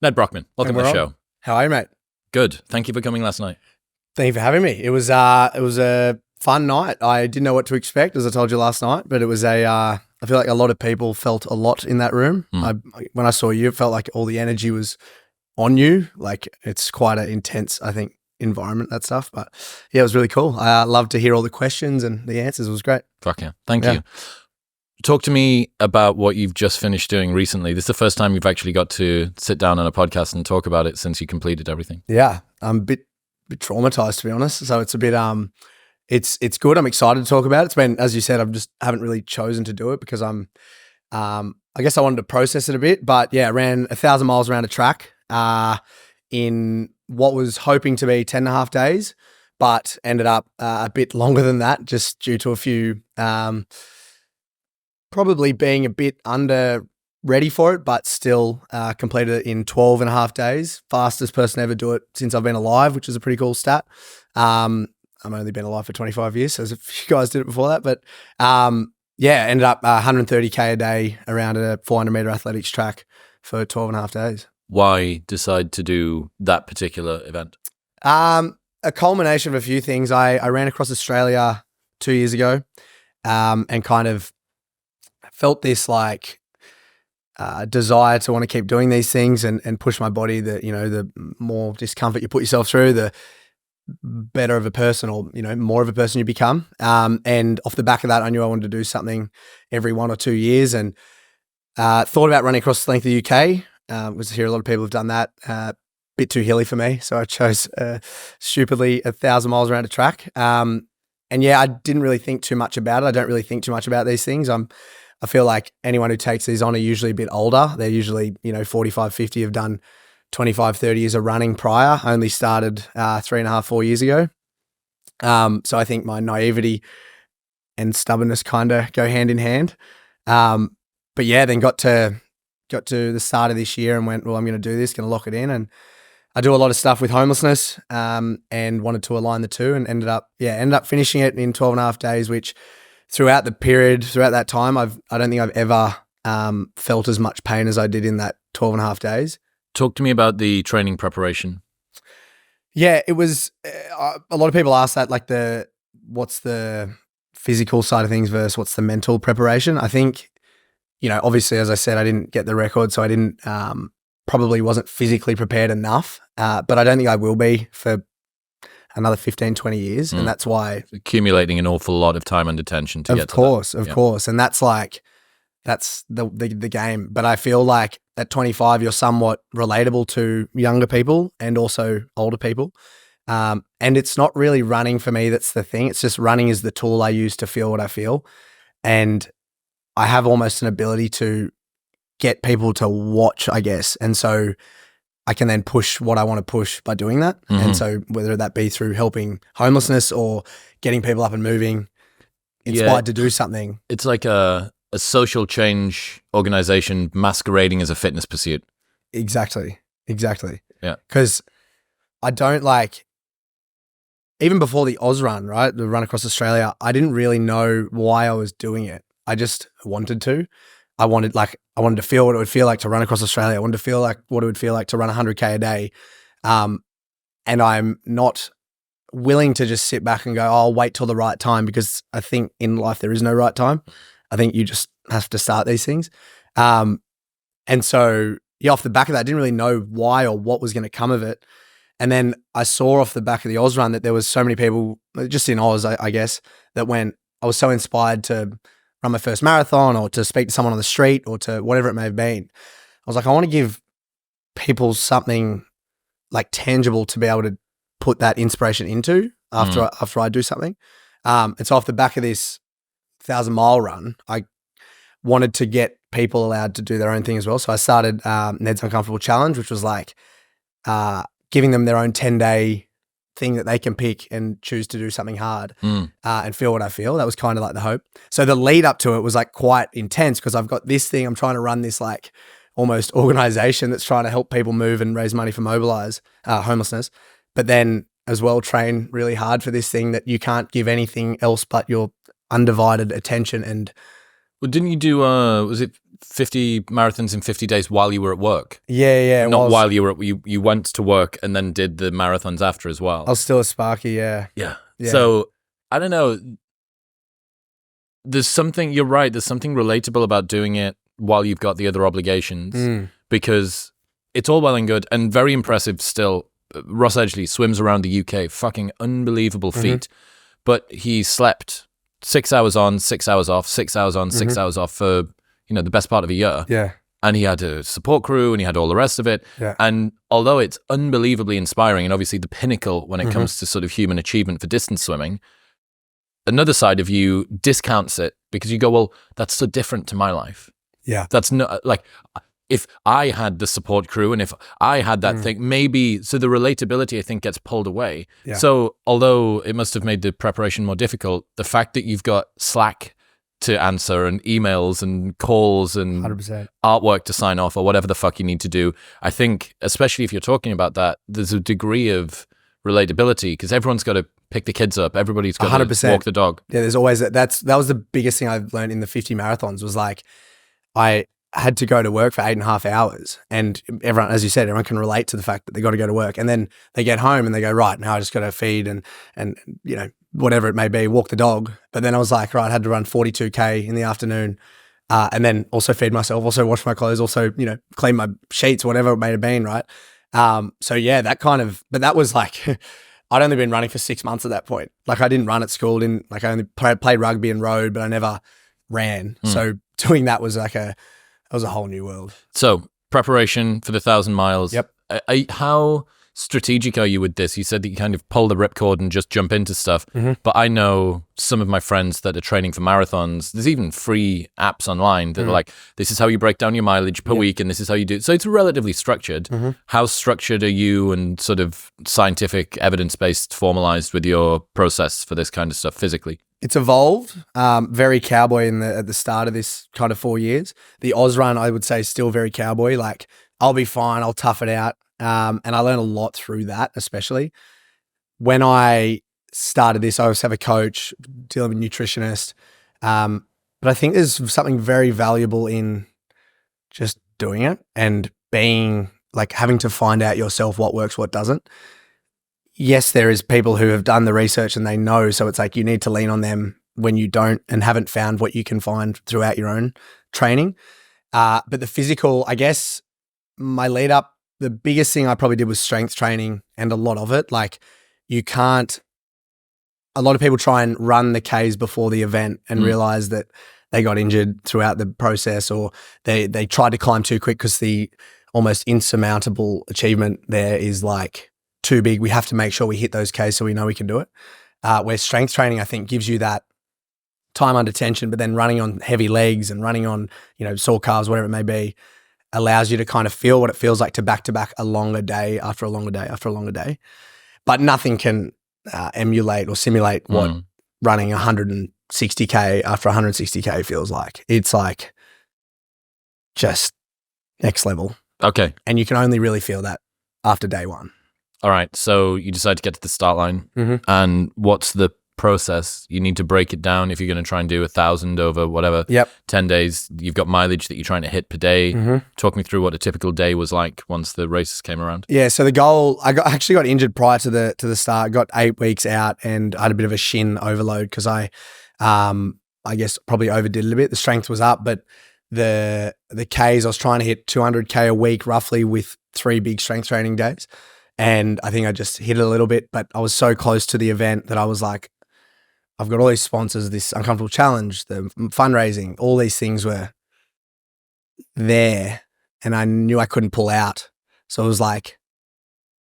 Nedd Brockman, welcome to the show. How are you, mate? Good. Thank you for coming last night. Thank you for having me. It was a fun night. I didn't know what to expect, as I told you last night, but it was I feel like a lot of people felt a lot in that room. When I saw you, it felt like all the energy was on you. Like, it's quite an intense, I think, environment, that stuff. But yeah, it was really cool. I loved to hear all the questions and the answers. It was great. Fuck yeah. Thank you. Talk to me about what you've just finished doing recently. This is the first time you've actually got to sit down on a podcast and talk about it since you completed everything. Yeah, I'm a bit traumatized, to be honest. So it's a bit it's good. I'm excited to talk about it. It's been, as you said, haven't really chosen to do it because I guess I wanted to process it a bit. But yeah, I ran 1,000 miles around a track in what was hoping to be 10.5 days, but ended up a bit longer than that, just due to a few probably being a bit under ready for it, but still completed it in 12.5 days. Fastest person to ever do it since I've been alive, which is a pretty cool stat. I've only been alive for 25 years, so a few guys did it before that. But ended up 130K a day around a 400-meter athletics track for 12.5 days. Why decide to do that particular event? A culmination of a few things. I ran across Australia 2 years ago and kind of felt this like desire to want to keep doing these things and push my body. The more discomfort you put yourself through, the better of a person, or more of a person you become. And off the back of that, I knew I wanted to do something every 1 or 2 years, and thought about running across the length of the UK. Was here a lot of people have done that. Bit too hilly for me, so I chose stupidly 1,000 miles around a track. And yeah, I didn't really think too much about it. I don't really think too much about these things. I feel like anyone who takes these on are usually a bit older. They're usually, 45, 50, have done 25, 30 years of running prior. I only started 3.5, 4 years ago. So I think my naivety and stubbornness kind of go hand in hand. But yeah, then got to the start of this year and went, well, I'm going to do this, going to lock it in. And I do a lot of stuff with homelessness and wanted to align the two, and ended up finishing it in 12.5 days, which throughout that time, I don't think I've ever felt as much pain as I did in that 12.5 days. Talk to me about the training preparation. Yeah, it was a lot of people ask that, like, what's the physical side of things versus what's the mental preparation. I think, obviously, as I said, I didn't get the record, so I didn't probably wasn't physically prepared enough, but I don't think I will be for another 15, 20 years. And that's why accumulating an awful lot of time under tension to get to that. Of course. And that's the game. But I feel like at 25, you're somewhat relatable to younger people and also older people. And it's not really running for me that's the thing. It's just running is the tool I use to feel what I feel. And I have almost an ability to get people to watch, I guess. And so I can then push what I want to push by doing that. Mm-hmm. And so whether that be through helping homelessness or getting people up and moving, inspired to do something. It's like a social change organization masquerading as a fitness pursuit. Exactly. Yeah. Because I don't even before the Oz run, right, the run across Australia, I didn't really know why I was doing it. I just wanted to. I wanted to feel what it would feel like to run across Australia. I wanted to feel like what it would feel like to run 100K a day. And I'm not willing to just sit back and go, I'll wait till the right time, because I think in life there is no right time. I think you just have to start these things. And so, yeah, off the back of that, I didn't really know why or what was going to come of it. And then I saw off the back of the Oz run that there was so many people, just in Oz, I guess, that I was so inspired to run my first marathon or to speak to someone on the street or to whatever it may have been. I was like, I want to give people something like tangible to be able to put that inspiration into after I do something. And so off the back of this 1,000-mile run, I wanted to get people allowed to do their own thing as well. So I started Nedd's Uncomfortable Challenge, which was like giving them their own 10-day thing that they can pick and choose to do something hard and feel what I feel. That was kind of like the hope. So the lead up to it was like quite intense, because I've got this thing, I'm trying to run this like almost organization that's trying to help people move and raise money for homelessness, but then as well train really hard for this thing that you can't give anything else but your undivided attention and Well, didn't you do, was it 50 marathons in 50 days while you were at work? Yeah. Not while you were, you went to work and then did the marathons after as well. I was still a Sparky, yeah. Yeah. So, I don't know. There's something, you're right, there's something relatable about doing it while you've got the other obligations because it's all well and good and very impressive still. Ross Edgley swims around the UK, fucking unbelievable feat, but he slept 6 hours on, 6 hours off, 6 hours on, 6 hours off for, the best part of a year. Yeah. And he had a support crew and he had all the rest of it. Yeah. And although it's unbelievably inspiring and obviously the pinnacle when it comes to sort of human achievement for distance swimming, another side of you discounts it because you go, well, that's so different to my life. Yeah. That's not like if I had the support crew and if I had that thing, maybe, so the relatability I think gets pulled away. Yeah. So although it must have made the preparation more difficult, the fact that you've got Slack to answer and emails and calls and 100%. artwork to sign off or whatever the fuck you need to do, I think, especially if you're talking about that, there's a degree of relatability because everyone's got to pick the kids up. Everybody's got 100%. to walk the dog. Yeah, there's always that was the biggest thing I've learned in the 50 marathons was like I had to go to work for 8.5 hours and everyone, as you said, everyone can relate to the fact that they got to go to work and then they get home and they go, right, now I just got to feed and whatever it may be, walk the dog. But then I was like, right, I had to run 42K in the afternoon and then also feed myself, also wash my clothes, also, clean my sheets, whatever it may have been, right? So yeah, but that was like, I'd only been running for 6 months at that point. Like I didn't run at school, I only played rugby and rode, but I never ran. So doing that was a whole new world. So preparation for the 1,000 miles. Yep. How strategic are you with this? You said that you kind of pull the ripcord and just jump into stuff. But I know some of my friends that are training for marathons. There's even free apps online that are like, this is how you break down your mileage per week and this is how you do it. So it's relatively structured. How structured are you and sort of scientific, evidence-based, formalized with your process for this kind of stuff physically? It's evolved, very cowboy at the start of this kind of 4 years. The Oz run, I would say, is still very cowboy. Like, I'll be fine, I'll tough it out. And I learned a lot through that, especially. When I started this, I always have a coach, dealing with a nutritionist. But I think there's something very valuable in just doing it and being, like, having to find out yourself what works, what doesn't. Yes, there is people who have done the research and they know, so it's like you need to lean on them when you don't and haven't found what you can find throughout your own training. But the physical, I guess my lead up, the biggest thing I probably did was strength training and a lot of it. Like a lot of people try and run the Ks before the event and realize that they got injured throughout the process or they tried to climb too quick because the almost insurmountable achievement there is like, too big. We have to make sure we hit those Ks so we know we can do it. Where strength training, I think, gives you that time under tension, but then running on heavy legs and running on, sore calves, whatever it may be, allows you to kind of feel what it feels like to back a longer day after a longer day after a longer day. But nothing can emulate or simulate what running 160K after 160K feels like. It's like just next level. Okay. And you can only really feel that after day one. All right, so you decide to get to the start line, and what's the process? You need to break it down if you're going to try and do 1,000 over whatever, 10 days. You've got mileage that you're trying to hit per day. Talk me through what a typical day was like once the races came around. Yeah, so the goal, I actually got injured prior to the start. Got 8 weeks out, and I had a bit of a shin overload because I guess probably overdid it a bit. The strength was up, but the Ks, I was trying to hit 200K a week roughly with 3 big strength training days. And I think I just hit it a little bit, but I was so close to the event that I was like, I've got all these sponsors, this uncomfortable challenge, the fundraising, all these things were there and I knew I couldn't pull out. So it was like,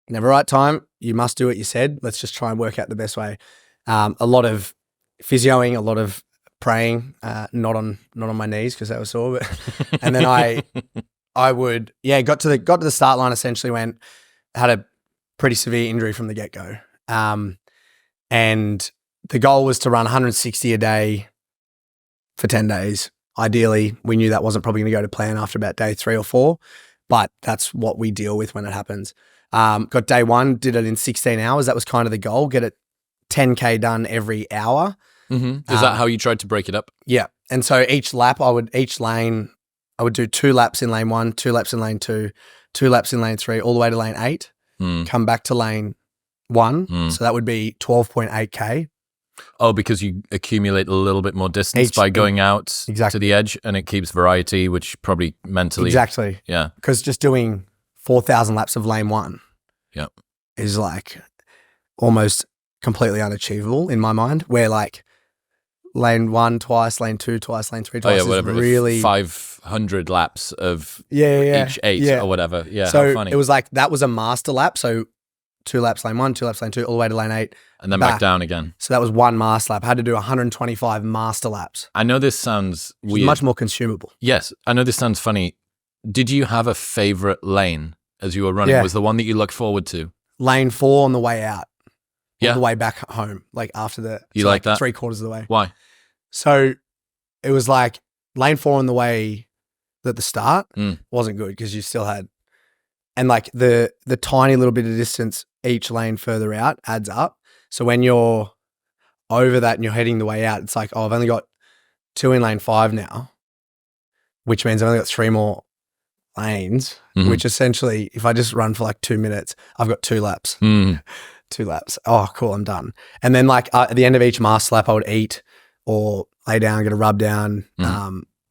never right time, you must do what you said. Let's just try and work out the best way. A lot of physioing, a lot of praying, not on my knees because that was sore. But and then I would, got to the start line, essentially had a pretty severe injury from the get-go. And the goal was to run 160 a day for 10 days. Ideally, we knew that wasn't probably going to go to plan after about day 3 or 4, but that's what we deal with when it happens. Got day 1, did it in 16 hours. That was kind of the goal, get it 10K done every hour. Is that how you tried to break it up? Yeah. And so each lane, I would do 2 laps in lane 1, 2 laps in lane 2, 2 laps in lane 3, all the way to lane 8, come back to lane 1. So that would be 12.8K. Oh, because you accumulate a little bit more distance by going out to the edge, and it keeps variety, which probably mentally. Exactly. Yeah. Because just doing 4,000 laps of lane 1 is like almost completely unachievable in my mind, where like lane 1 twice, lane 2 twice, lane 3 twice. Oh, yeah, whatever. Is really 500 laps of each 8 or whatever. Yeah. So how funny. it was like that was a master lap. So 2 laps lane 1, 2 laps lane 2, all the way to lane 8. And then back down again. So that was 1 master lap. I had to do 125 master laps. I know this sounds weird. Much more consumable. Yes. I know this sounds funny. Did you have a favorite lane as you were running? Was the one that you looked forward to? Lane 4 on the way out. Yeah. On the way back home, like after You like that? 3/4 of the way. Why? So it was like lane 4 on the way at the start wasn't good because you still had, and like the tiny little bit of distance each lane further out adds up. So when you're over that and you're heading the way out, it's like, oh, I've only got 2 in lane 5 now, which means I've only got 3 more lanes, which essentially, if I just run for like 2 minutes, I've got 2 laps. 2 laps. Oh, cool, I'm done. And then like at the end of each master lap, I would eat or lay down, get a rub down,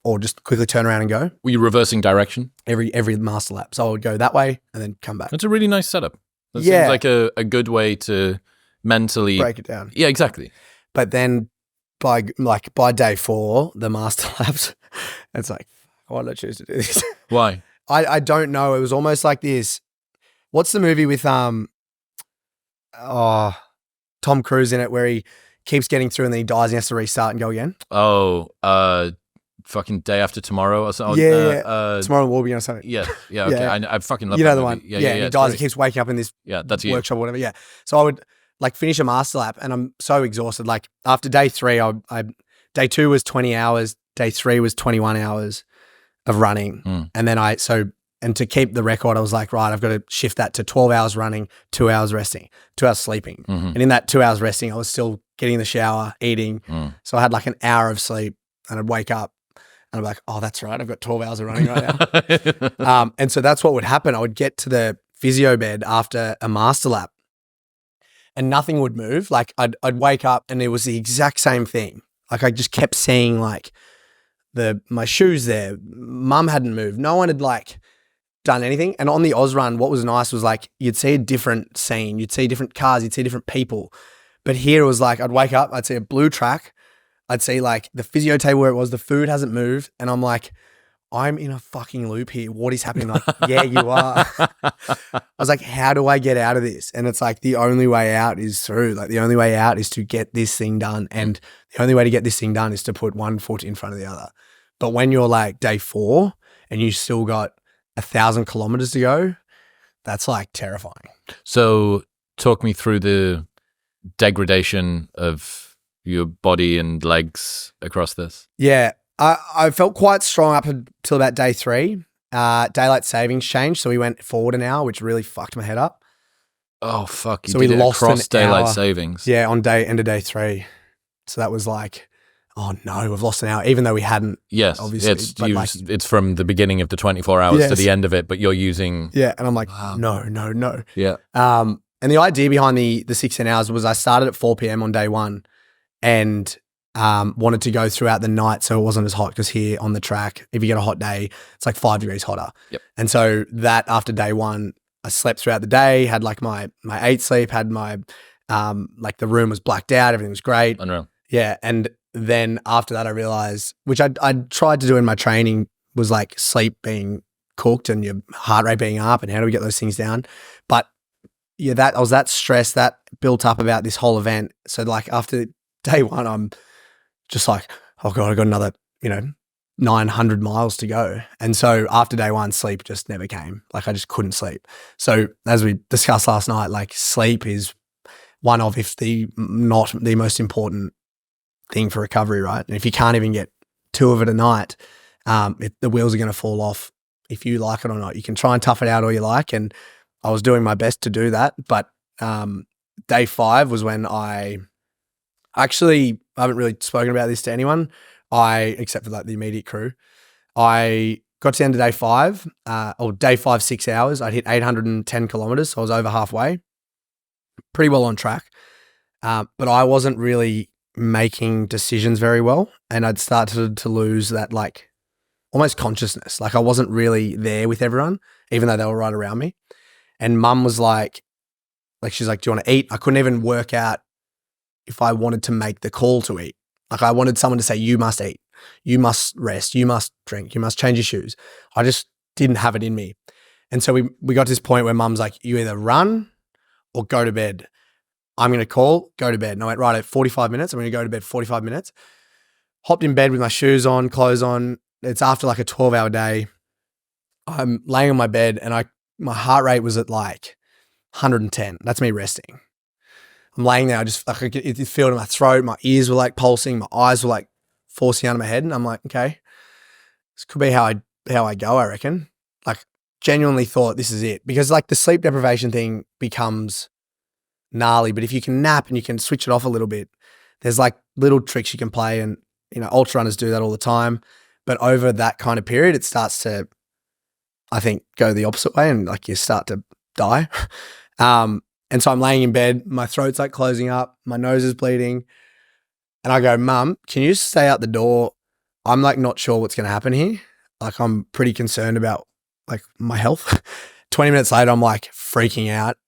or just quickly turn around and go. Were you reversing direction? Every master lap. So I would go that way and then come back. That's a really nice setup. That seems like a good way to mentally break it down. Yeah, exactly. But then by day 4, the master laps, it's like, why did I choose to do this? Why? I don't know. It was almost like this. What's the movie with Tom Cruise in it where he keeps getting through and then he dies and he has to restart and go again? Oh, fucking Day After Tomorrow or something. Tomorrow will be or something. Yeah, okay. Yeah. I fucking love that that the movie. one. Yeah, he dies. He keeps waking up in this that's workshop or whatever. Yeah. So I would like finish a master lap and I'm so exhausted. Like after day 3, day 2 was 20 hours. Day 3 was 21 hours of running. And then and to keep the record, I was like, right, I've got to shift that to 12 hours running, 2 hours resting, 2 hours sleeping. And in that 2 hours resting, I was still getting in the shower, eating. So I had like an hour of sleep and I'd wake up and I'm like, oh, that's right. I've got 12 hours of running right now. And so that's what would happen. I would get to the physio bed after a master lap and nothing would move. Like I'd wake up and it was the exact same thing. Like I just kept seeing like my shoes there. Mum hadn't moved. No one had like done anything. And on the Oz run, what was nice was like you'd see a different scene, you'd see different cars, you'd see different people. But here it was like I'd wake up, I'd see a blue track, I'd see like the physio table where it was, the food hasn't moved, and I'm like, I'm in a fucking loop here. What is happening? Like, yeah, you are. I was like, how do I get out of this? And it's like the only way out is through. Like the only way out is to get this thing done. And the only way to get this thing done is to put one foot in front of the other. But when you're like day 4 and you still got 1,000 kilometers to go, that's like terrifying. So talk me through the degradation of your body and legs across this. Yeah, I felt quite strong up until about day 3. Daylight savings changed, so we went forward an hour, which really fucked my head up. Oh, fuck. So we lost across daylight hour. Savings. Yeah, on end of day 3. So that was like, oh no, we've lost an hour, even though we hadn't. Yes, obviously. It's from the beginning of the 24 hours to the end of it, but you're using. Yeah, and I'm like, no. Yeah. And the idea behind the 16 hours was I started at 4 p.m. on day 1 and wanted to go throughout the night so it wasn't as hot, because here on the track, if you get a hot day, it's like 5 degrees hotter. Yep. And so that after day 1, I slept throughout the day, had like my 8 sleep, had my like the room was blacked out, everything was great. Unreal. Yeah, and then after that I realized, which I tried to do in my training, was like sleep being cooked and your heart rate being up and how do we get those things down. But yeah, I was that stressed, that built up about this whole event. So like after day 1, I'm just like, oh God, I got another, 900 miles to go. And so after day 1, sleep just never came. Like I just couldn't sleep. So as we discussed last night, like sleep is one of, if not the most important thing for recovery, right? And if you can't even get 2 of it a night, the wheels are going to fall off if you like it or not. You can try and tough it out all you like. And I was doing my best to do that. But day 5 was when I actually haven't really spoken about this to anyone. Except for like the immediate crew. I got to the end of day 5, or day 5, 6 hours. I'd hit 810 kilometers. So I was over halfway, pretty well on track. But I wasn't really making decisions very well. And I'd started to lose that like almost consciousness. Like I wasn't really there with everyone, even though they were right around me. And mum was like she's like, do you want to eat? I couldn't even work out if I wanted to make the call to eat. Like I wanted someone to say, you must eat, you must rest, you must drink, you must change your shoes. I just didn't have it in me. And so we got to this point where mum's like, you either run or go to bed. I'm going to call, go to bed. And I went, right, at 45 minutes, I'm going to go to bed 45 minutes. Hopped in bed with my shoes on, clothes on. It's after like a 12-hour day. I'm laying on my bed and my heart rate was at like 110. That's me resting. I'm laying there. I just like it feel in my throat. My ears were like pulsing. My eyes were like forcing out of my head. And I'm like, okay, this could be how I go, I reckon. Like genuinely thought this is it. Because like the sleep deprivation thing becomes gnarly, but if you can nap and you can switch it off a little bit, there's like little tricks you can play. And, ultra runners do that all the time. But over that kind of period, it starts to, I think, go the opposite way and like you start to die. And so I'm laying in bed, my throat's like closing up, my nose is bleeding. And I go, Mum, can you just stay out the door? I'm like not sure what's going to happen here. Like I'm pretty concerned about like my health. 20 minutes later, I'm like freaking out.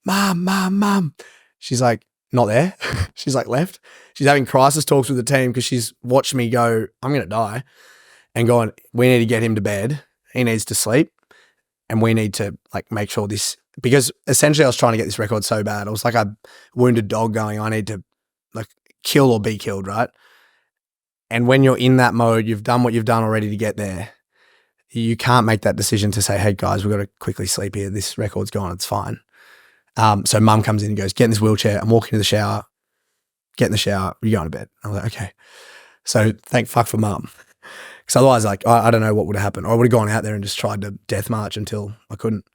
Mum. She's like, not there. She's like left. She's having crisis talks with the team because she's watched me go, I'm going to die, and going, we need to get him to bed. He needs to sleep. And we need to like make sure this, because essentially I was trying to get this record so bad. I was like a wounded dog going, I need to like kill or be killed, right? And when you're in that mode, you've done what you've done already to get there. You can't make that decision to say, hey guys, we've got to quickly sleep here. This record's gone. It's fine. So mum comes in and goes, get in this wheelchair. I'm walking to the shower. Get in the shower. You're going to bed. I'm like, okay. So thank fuck for mum. Because otherwise, like, I don't know what would have happened. I would have gone out there and just tried to death march until I couldn't.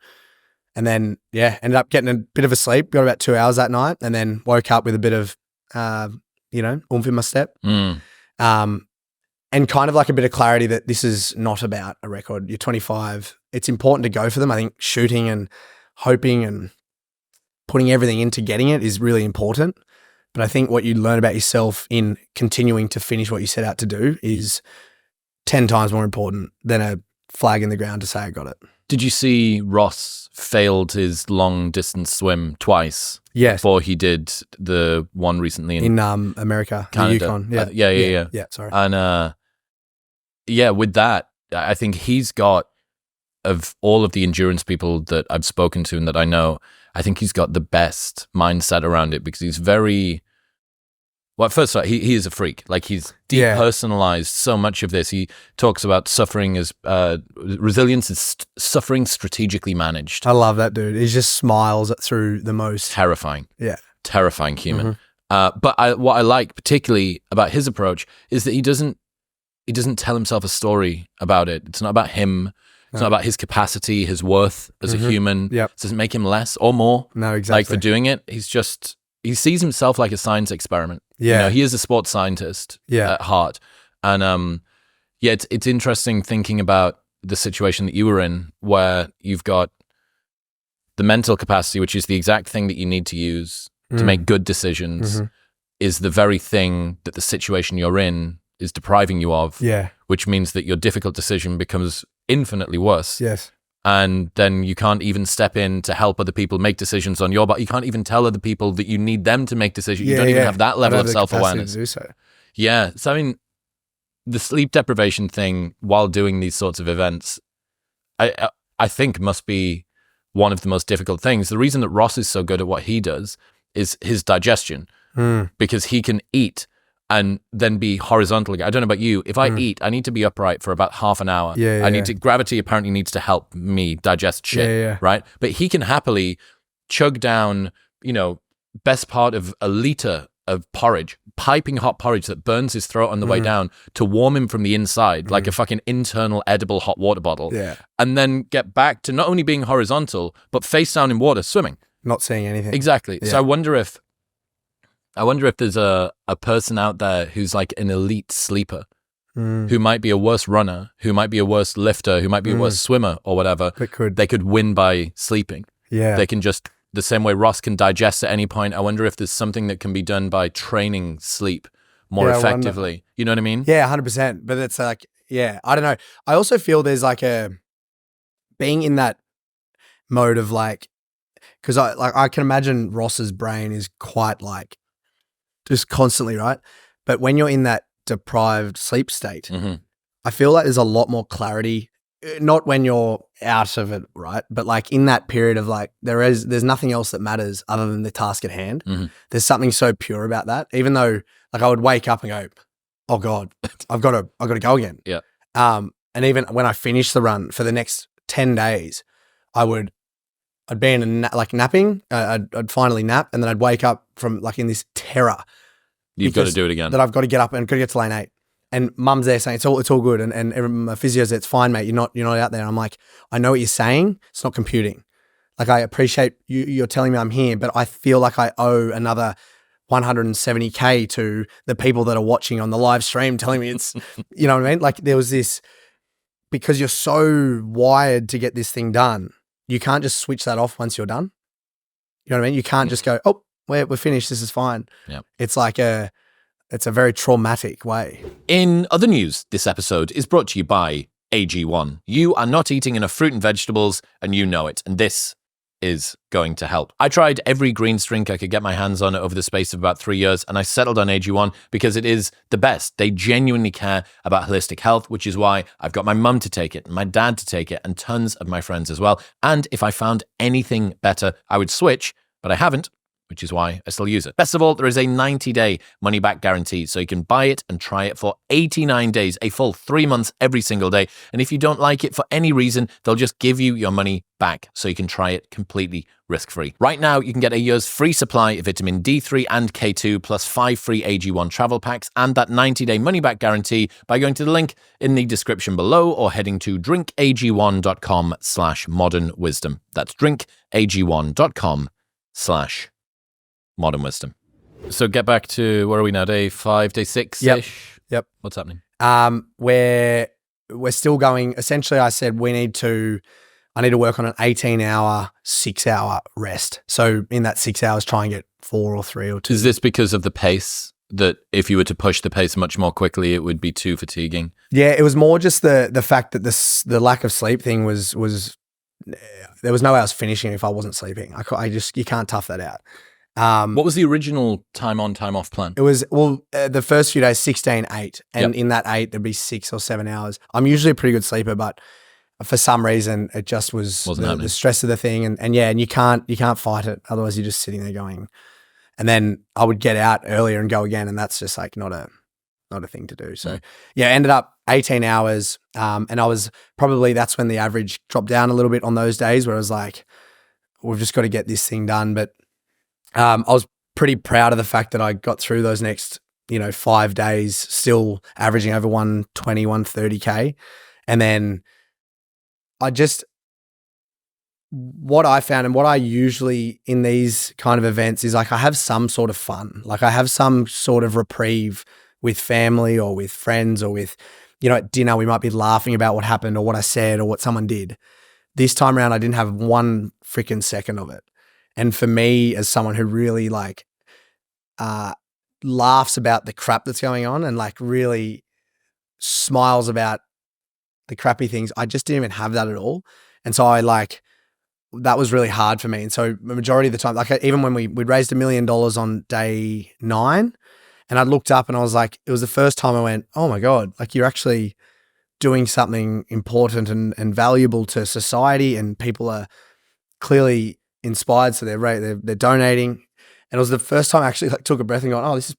And then, ended up getting a bit of a sleep. Got about 2 hours that night, and then woke up with a bit of, oomph in my step. And kind of like a bit of clarity that this is not about a record. You're 25. It's important to go for them. I think shooting and hoping and putting everything into getting it is really important. But I think what you learn about yourself in continuing to finish what you set out to do is 10 times more important than a flag in the ground to say I got it. Did you see Ross failed his long distance swim twice? Yes. Before he did the one recently in America, Canada. the Yukon. Yeah. Yeah. Sorry. And with that, I think he's got, of all of the endurance people that I've spoken to and that I know, I think he's got the best mindset around it, because he's very, well, first of all, he is a freak. Like he's depersonalized so much of this. He talks about suffering as, resilience is suffering strategically managed. I love that dude. He just smiles through the most. Terrifying. Yeah. Terrifying human. But what I like particularly about his approach is that he doesn't tell himself a story about it. It's not about him. It's not about his capacity, his worth as a human. Yep. It doesn't make him less or more. No, exactly. Like for doing it, he sees himself like a science experiment. Yeah. He is a sports scientist at heart. And it's interesting thinking about the situation that you were in, where you've got the mental capacity, which is the exact thing that you need to use to make good decisions, is the very thing that the situation you're in is depriving you of. Yeah. Which means that your difficult decision becomes infinitely worse. Yes. And then you can't even step in to help other people make decisions on your behalf. You can't even tell other people that you need them to make decisions. You don't even have that level of self-awareness. To do so. Yeah. So, I mean, the sleep deprivation thing while doing these sorts of events, I think must be one of the most difficult things. The reason that Ross is so good at what he does is his digestion, because he can eat and then be horizontal again. I don't know about you. If I eat, I need to be upright for about half an hour. Gravity apparently needs to help me digest shit, right? But he can happily chug down, best part of a liter of porridge, piping hot porridge that burns his throat on the way down to warm him from the inside, like a fucking internal edible hot water bottle. Yeah. And then get back to not only being horizontal, but face down in water, swimming. Not seeing anything. Exactly. Yeah. So I wonder if I wonder if there's a person out there who's like an elite sleeper, who might be a worse runner, who might be a worse lifter, who might be a worse swimmer or whatever. They could win by sleeping. Yeah. They can just, the same way Ross can digest at any point. I wonder if there's something that can be done by training sleep more effectively. You know what I mean? Yeah, 100%. But it's like, yeah, I don't know. I also feel there's like being in that mode of like, because I can imagine Ross's brain is quite like just constantly, right? But when you're in that deprived sleep state, I feel like there's a lot more clarity, not when you're out of it, right? But like in that period of like, there's nothing else that matters other than the task at hand. There's something so pure about that, even though like I would wake up and go, oh God, I've got to go again. Yeah. And even when I finished the run for the next 10 days, I'd be in napping. I'd finally nap, and then I'd wake up from like in this terror. You've got to do it again. That I've got to get up and got to get to lane 8. And mum's there saying, it's all good. And my physio's there, it's fine, mate. You're not out there. And I'm like, I know what you're saying. It's not computing. Like, I appreciate you're telling me I'm here, but I feel like I owe another 170K to the people that are watching on the live stream telling me it's, you know what I mean? Like there was this, because you're so wired to get this thing done, you can't just switch that off once you're done. You know what I mean? You can't just go, oh, we're finished. This is fine. Yeah. It's like it's a very traumatic way. In other news, this episode is brought to you by AG1. You are not eating enough fruit and vegetables, and you know it. And this is going to help. I tried every greens drink I could get my hands on over the space of about 3 years, and I settled on AG1 because it is the best. They genuinely care about holistic health, which is why I've got my mum to take it, and my dad to take it, and tons of my friends as well. And if I found anything better, I would switch, but I haven't, which is why I still use it. Best of all, there is a 90-day money-back guarantee, so you can buy it and try it for 89 days, a full 3 months every single day. And if you don't like it for any reason, they'll just give you your money back, so you can try it completely risk-free. Right now, you can get a year's free supply of vitamin D3 and K2, plus 5 free AG1 travel packs, and that 90-day money-back guarantee by going to the link in the description below or heading to drinkag1.com/modern wisdom. That's drinkag1.com/modern wisdom. So get back to, where are we now? Day 5, day 6-ish? Yep. What's happening? We're still going. Essentially, I said I need to work on an 18-hour, 6-hour rest. So in that 6 hours, try and get 4 or 3 or 2. Is this because of the pace, that if you were to push the pace much more quickly, it would be too fatiguing? Yeah, it was more just the fact that the lack of sleep thing was there was no way I was finishing if I wasn't sleeping. You can't tough that out. What was the original time on, time off plan? It was, the first few days, 16-8. And in that 8, there'd be 6 or 7 hours. I'm usually a pretty good sleeper, but for some reason, it just wasn't the stress of the thing. And you can't fight it. Otherwise, you're just sitting there going. And then I would get out earlier and go again. And that's just like not a thing to do. So ended up 18 hours. And that's when the average dropped down a little bit on those days, where I was like, we've just got to get this thing done. But I was pretty proud of the fact that I got through those next, 5 days, still averaging over 120, 130K. And then what I found, and what I usually in these kind of events, is like I have some sort of fun. Like I have some sort of reprieve with family or with friends, or with, at dinner, we might be laughing about what happened or what I said or what someone did. This time around, I didn't have one freaking second of it. And for me, as someone who really laughs about the crap that's going on and like really smiles about the crappy things, I just didn't even have that at all. And so that was really hard for me. And so the majority of the time, even when we'd raised $1 million on day 9, and I looked up and I was like, it was the first time I went, oh my God, like you're actually doing something important and valuable to society, and people are clearly inspired, so they're donating. And it was the first time I actually took a breath and gone, oh, this is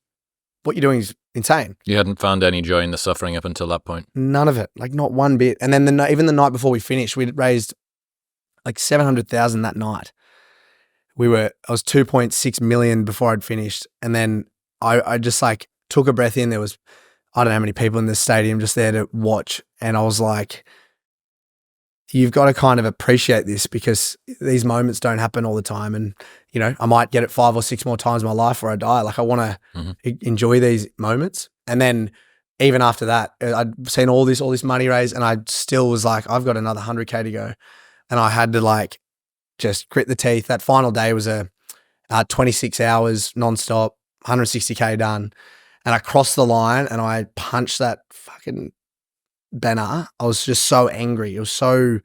what you're doing is insane. You hadn't found any joy in the suffering up until that point? None of it, not one bit. And then even the night before we finished, we'd raised $700,000 that night. I was 2.6 million before I'd finished, and then I just took a breath in. There was, I don't know how many people in the stadium just there to watch, and I was like, you've got to kind of appreciate this because these moments don't happen all the time. And, you know, I might get it 5 or 6 more times in my life where I die. Like I want to enjoy these moments. And then even after that, I'd seen all this money raised and I still was like, I've got another 100K to go. And I had to like just grit the teeth. That final day was 26 hours nonstop, 160K done. And I crossed the line and I punched that fucking banner. I was just so angry. It was so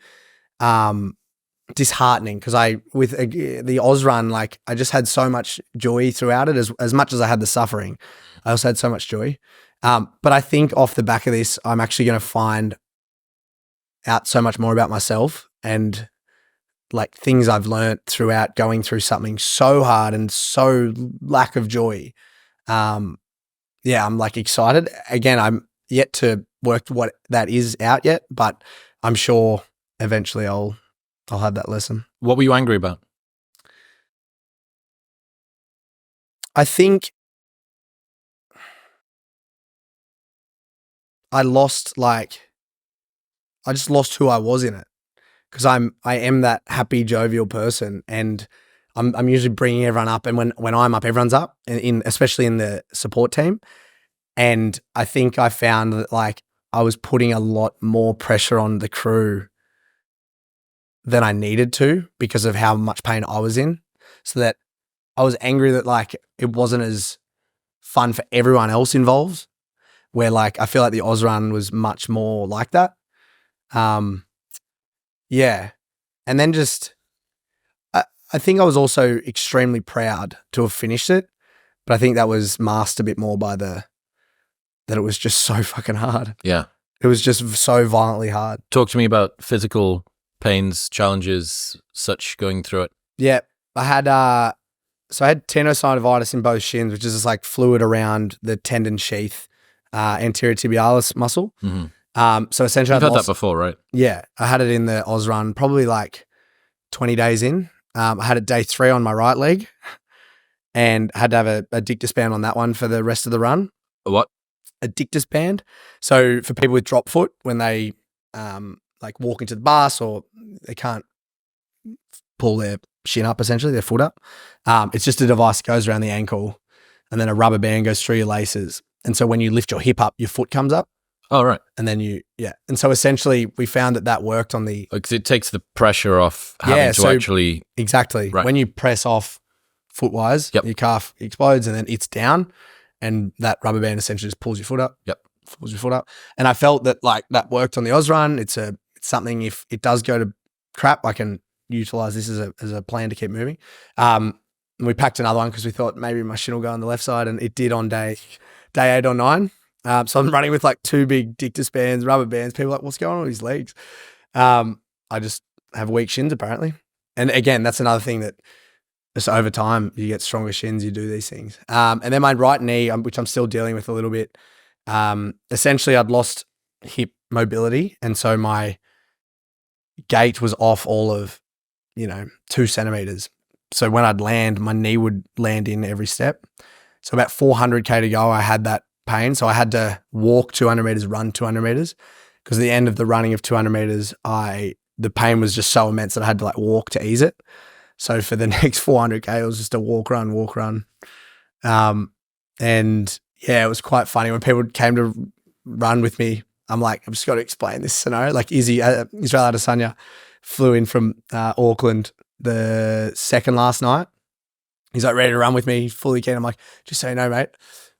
disheartening because with the Oz run, like I just had so much joy throughout it as much as I had the suffering. I also had so much joy. But I think off the back of this, I'm actually going to find out so much more about myself and like things I've learned throughout going through something so hard and so lack of joy. Yeah, I'm like excited. Again, I'm yet to work what that is out yet, but I'm sure eventually I'll have that lesson. What were you angry about? I think I just lost who I was in it because I am that happy, jovial person, and I'm usually bringing everyone up, and when I'm up, everyone's up, especially in the support team. And I think I found that like I was putting a lot more pressure on the crew than I needed to because of how much pain I was in, so that I was angry that like it wasn't as fun for everyone else involved, where like I feel like the Oz run was much more like that. Yeah. And then just, I think I was also extremely proud to have finished it, but I think that was masked a bit more by that it was just so fucking hard. Yeah. It was just so violently hard. Talk to me about physical pains, challenges, such going through it. Yeah. I had tenosynovitis in both shins, which is just like fluid around the tendon sheath, anterior tibialis muscle. Mm-hmm. So essentially, You've had that before, right? Yeah, I had it in the Oz run, probably like 20 days in. I had it day 3 on my right leg, and had to have a dictus band on that one for the rest of the run. A what? A dictus band. So for people with drop foot, when they like walk into the bus or they can't pull their shin up, essentially their foot up, it's just a device that goes around the ankle, and then a rubber band goes through your laces. And so when you lift your hip up, your foot comes up. Oh, right. And then and so essentially we found that worked on the... Because it takes the pressure off having to actually... Exactly. Right. When you press off foot-wise, your calf explodes and then it's down, and that rubber band essentially just pulls your foot up. Pulls your foot up. And I felt that like that worked on the Oz run. It's something, if it does go to crap, I can utilize this as a plan to keep moving. And we packed another one because we thought maybe my shin will go on the left side, and it did on day 8 or 9. So I'm running with like 2 big dictus bands, rubber bands. People are like, what's going on with his legs? I just have weak shins apparently. And again, that's another thing that just over time, you get stronger shins, you do these things. And then my right knee, which I'm still dealing with a little bit, essentially I'd lost hip mobility. And so my gait was off all of, 2 centimeters. So when I'd land, my knee would land in every step. So about 400K to go, I had that pain. So I had to walk 200 meters, run 200 meters, because at the end of the running of 200 meters, the pain was just so immense that I had to like walk to ease it. So for the next 400K, it was just a walk, run. And yeah, it was quite funny when people came to run with me. I'm like, I've just got to explain this scenario. Like Israel Adesanya flew in from Auckland the second last night. He's like ready to run with me, fully keen. I'm like, just so you know, mate,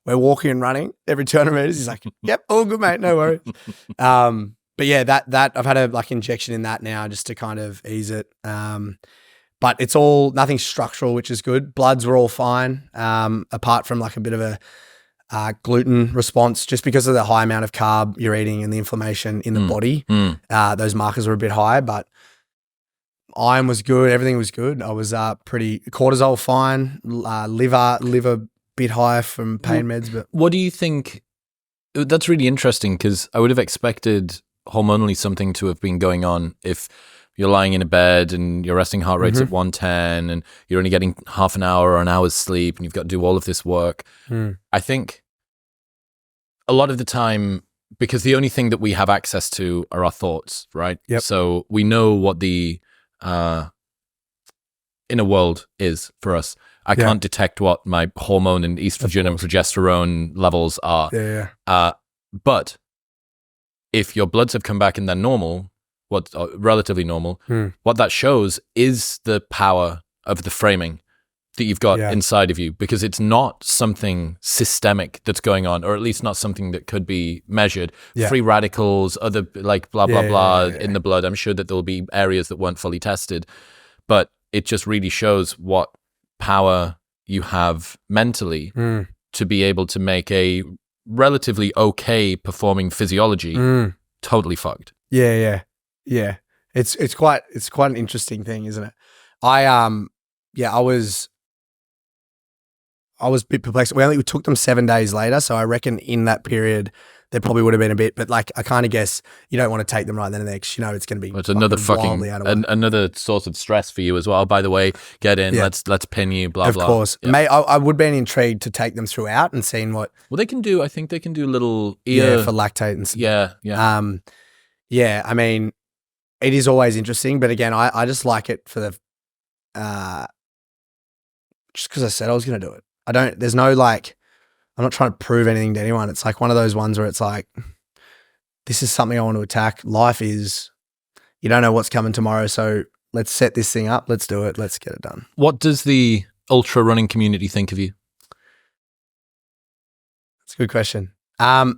we're walking and running every 200 meters. He's like, yep, all good, mate, no worries. But yeah, that I've had a like injection in that now just to kind of ease it. But it's all nothing structural, which is good. Bloods were all fine, apart from like a bit of a gluten response, just because of the high amount of carb you're eating and the inflammation in the body. Those markers were a bit high, but iron was good. Everything was good. I was pretty cortisol fine, liver bit high from pain meds. But what do you think? That's really interesting, because I would have expected hormonally something to have been going on if you're lying in a bed and your resting heart rate's at 110 and you're only getting half an hour or an hour's sleep and you've got to do all of this work. I think a lot of the time because the only thing that we have access to are our thoughts, right? Yep. So we know what the inner world is for us. I can't detect what my hormone and estrogen and progesterone levels are. But if your bloods have come back and they're normal, relatively normal, what that shows is the power of the framing that you've got inside of you, because it's not something systemic that's going on, or at least not something that could be measured. Free radicals, other like blah, blah, blah in the blood. I'm sure that there'll be areas that weren't fully tested, but it just really shows what power you have mentally to be able to make a relatively okay performing physiology totally fucked. Yeah. It's quite an interesting thing, isn't it? I was a bit perplexed. We took them 7 days later, so I reckon in that period there probably would have been a bit, but like I kind of guess you don't want to take them right then and there because you know it's going to be it's another fucking another source of stress for you as well. By the way, get in, let's pin you, blah blah. Of course, I would be intrigued to take them throughout and seeing what. Well, they can do. I think they can do little ear for lactate and stuff. Yeah. I mean, it is always interesting, but again, I just like it for the just because I said I was going to do it. There's no like, I'm not trying to prove anything to anyone. It's like one of those ones where it's like, this is something I want to attack. Life is, you don't know what's coming tomorrow. So let's set this thing up. Let's do it. Let's get it done. What does the ultra running community think of you? That's a good question. I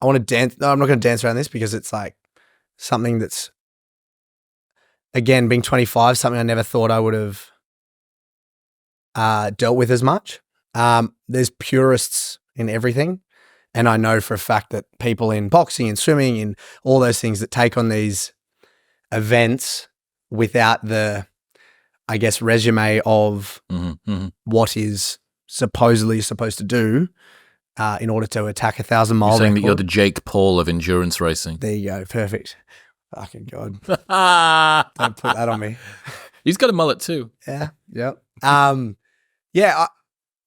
want to dance. No, I'm not going to dance around this because it's like something that's, again, being 25, something I never thought I would have dealt with as much. There's purists in everything. And I know for a fact that people in boxing and swimming and all those things that take on these events without the, I guess, resume of what is supposedly supposed to do in order to attack 1,000 miles. You're saying that you're the Jake Paul of endurance racing. There you go. Perfect. Fucking God. Don't put that on me. He's got a mullet too. Yeah. Yep.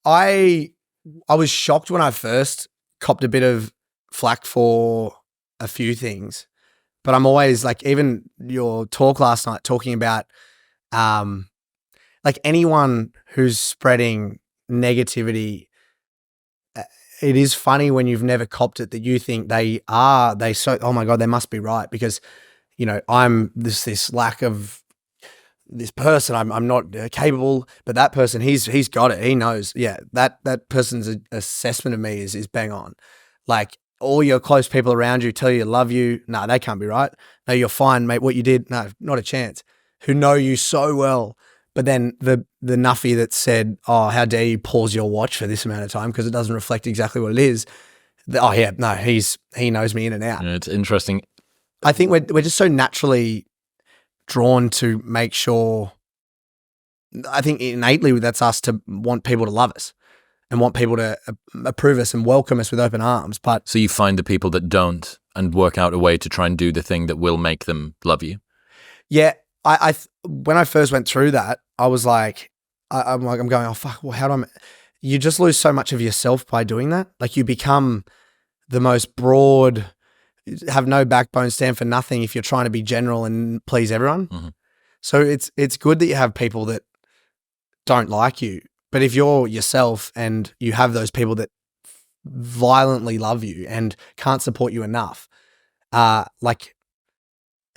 I was shocked when I first copped a bit of flack for a few things, but I'm always like, even your talk last night talking about like anyone who's spreading negativity, it is funny when you've never copped it that you think oh my God, they must be right because, you know, I'm this lack of this person, I'm not capable, but that person, he's got it. He knows. Yeah. That person's assessment of me is bang on. Like all your close people around you tell you love you. No, they can't be right. No, you're fine, mate. What you did, no, not a chance. Who know you so well. But then the nuffy that said, oh, how dare you pause your watch for this amount of time because it doesn't reflect exactly what it is. He knows me in and out. Yeah, it's interesting. I think we're just so naturally drawn to make sure, I think innately that's us to want people to love us and want people to approve us and welcome us with open arms. But so you find the people that don't and work out a way to try and do the thing that will make them love you. Yeah. When I first went through that, I was like, I'm going, oh fuck, well, you just lose so much of yourself by doing that. Like you become the most broad, have no backbone, stand for nothing if you're trying to be general and please everyone. Mm-hmm. So it's good that you have people that don't like you, but if you're yourself and you have those people that violently love you and can't support you enough, like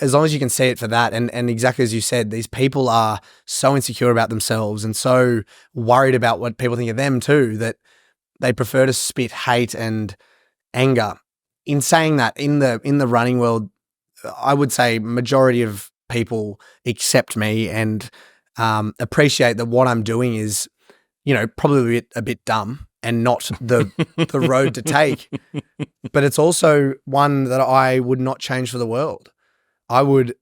as long as you can see it for that, and exactly as you said, these people are so insecure about themselves and so worried about what people think of them too, that they prefer to spit hate and anger. In saying that, in the running world, I would say majority of people accept me and appreciate that what I'm doing is, you know, probably a bit dumb and not the road to take. But it's also one that I would not change for the world. I would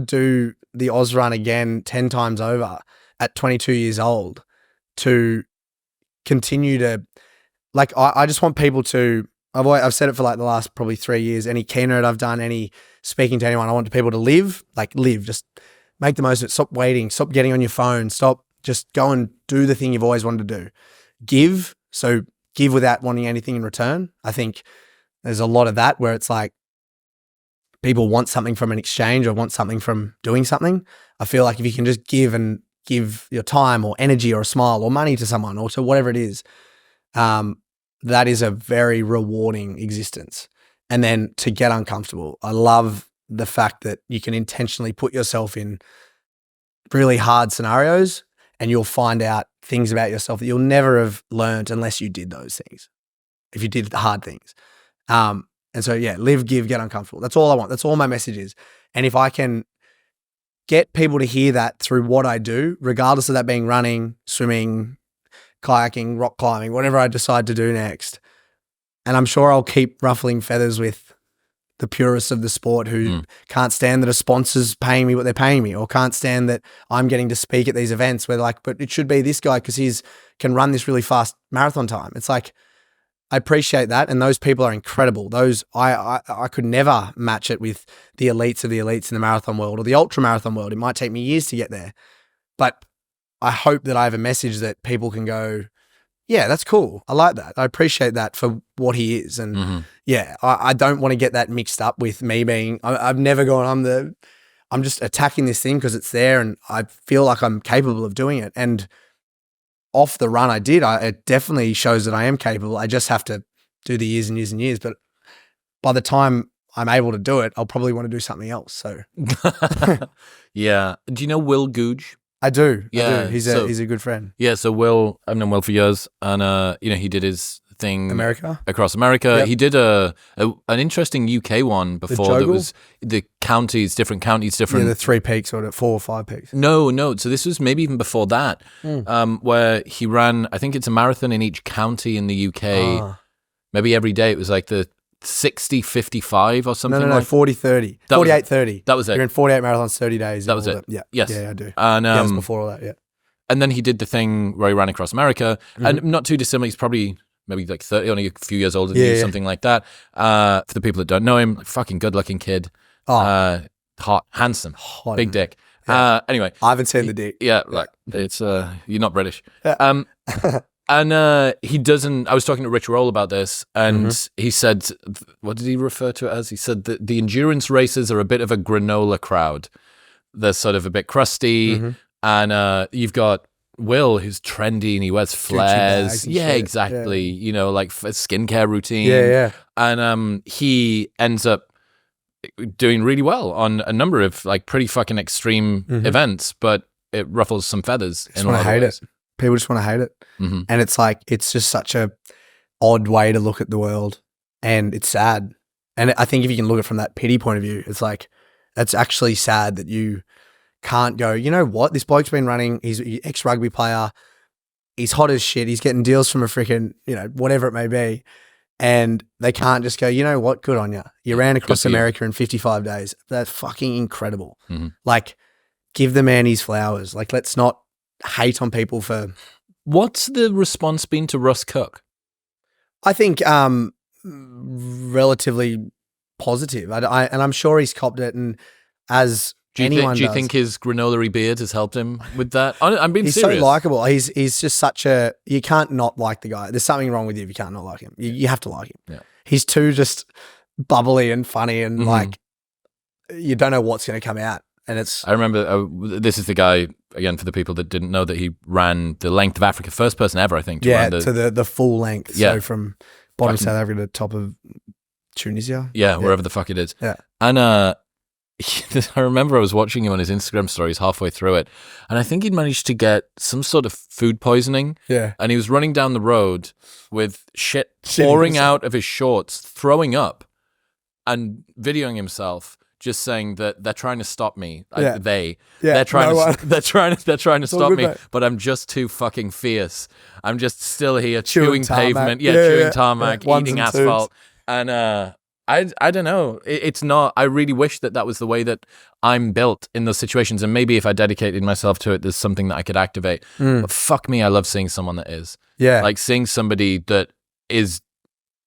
do the Oz run again 10 times over at 22 years old to continue to, like, I just want people to, I've said it for like the last probably 3 years, any keynote I've done, any speaking to anyone, I want people to live, just make the most of it. Stop waiting, stop getting on your phone, just go and do the thing you've always wanted to do. Give without wanting anything in return. I think There's a lot of that where it's like people want something from an exchange or want something from doing something. I feel like if you can just give your time or energy or a smile or money to someone or to whatever it is, that is a very rewarding existence. And then to get uncomfortable, I love the fact that you can intentionally put yourself in really hard scenarios and you'll find out things about yourself that you'll never have learned unless you did those things, if you did the hard things. And so, yeah, live, give, get uncomfortable. That's all I want. That's all my message is. And if I can get people to hear that through what I do, regardless of that being running, swimming, kayaking, rock climbing, whatever I decide to do next. And I'm sure I'll keep ruffling feathers with the purists of the sport who can't stand that a sponsor's paying me what they're paying me, or can't stand that I'm getting to speak at these events where they're like, but it should be this guy because he's can run this really fast marathon time. It's like, I appreciate that. And those people are incredible. Those, I could never match it with the elites of the elites in the marathon world or the ultramarathon world. It might take me years to get there. But I hope that I have a message that people can go, yeah, that's cool. I like that. I appreciate that for what he is. And yeah, I don't want to get that mixed up with me being, I've never gone, I'm just attacking this thing because it's there and I feel like I'm capable of doing it. And off the run I did, it definitely shows that I am capable. I just have to do the years and years and years. But by the time I'm able to do it, I'll probably want to do something else. So yeah. Do you know Will Googe? I do. Yeah. I do. He's a good friend. Yeah. So Will, I've known Will for years, and he did his thing across America. Yep. He did an interesting UK one before that was the counties, different counties, different. Yeah, the 3 peaks or the 4 or 5 peaks. No. So this was maybe even before that, where he ran. I think it's a marathon in each county in the UK. Maybe every day. It was like the 60-55 or something. No, 40-30. 48-30. That was it. You're in 48 marathons, 30 days. That was it. Yeah. Yes. Yeah, I do. And it was before all that, yeah. And then he did the thing where he ran across America, and not too dissimilar. He's probably maybe like 30, only a few years older than you, something like that. For the people that don't know him, like, fucking good-looking kid. Hot, handsome, big dick. Yeah. Anyway. I haven't seen the dick. Yeah, like, it's, you're not British. Yeah. And he doesn't, I was talking to Rich Roll about this, and he said, what did he refer to it as? He said that the endurance races are a bit of a granola crowd. They're sort of a bit crusty, and you've got Will, who's trendy and he wears flares. Yeah, exactly. Yeah. You know, like a skincare routine. Yeah. And he ends up doing really well on a number of like pretty fucking extreme events, but it ruffles some feathers. I just want to hate it. People just want to hate it. And it's like, it's just such a odd way to look at the world, and it's sad. And I think if you can look at it from that pity point of view, it's like, that's actually sad that you can't go, you know what, this bloke's been running, he's an ex-rugby player, he's hot as shit, he's getting deals from a freaking, whatever it may be, and they can't just go, you know what, good on you. You ran across America in 55 days. That's fucking incredible. Like, give the man his flowers. Like, let's not hate on people for... What's the response been to Russ Cook? I think relatively positive. And I'm sure he's copped it, and as... Do you think his granola-y beard has helped him with that? I'm being serious. He's so likable. He's just such a... You can't not like the guy. There's something wrong with you if you can't not like him. You have to like him. Yeah. He's too just bubbly and funny, and like, you don't know what's going to come out. And it's... I remember, this is the guy, again, for the people that didn't know, that he ran the length of Africa. First person ever, I think. To the full length. Yeah. So from bottom of South Africa to top of Tunisia. Yeah, wherever the fuck it is. Yeah. And I remember I was watching him on his Instagram stories halfway through it, and I think he'd managed to get some sort of food poisoning. Yeah. And he was running down the road with shit pouring out of his shorts, throwing up, and videoing himself, just saying that they're trying to stop me. They're trying to stop me, but I'm just too fucking fierce. I'm just still here chewing pavement, chewing tarmac, eating asphalt, and I don't know. It's not. I really wish that was the way that I'm built in those situations. And maybe if I dedicated myself to it, there's something that I could activate. But fuck me, I love seeing someone that is. Yeah. Like seeing somebody that is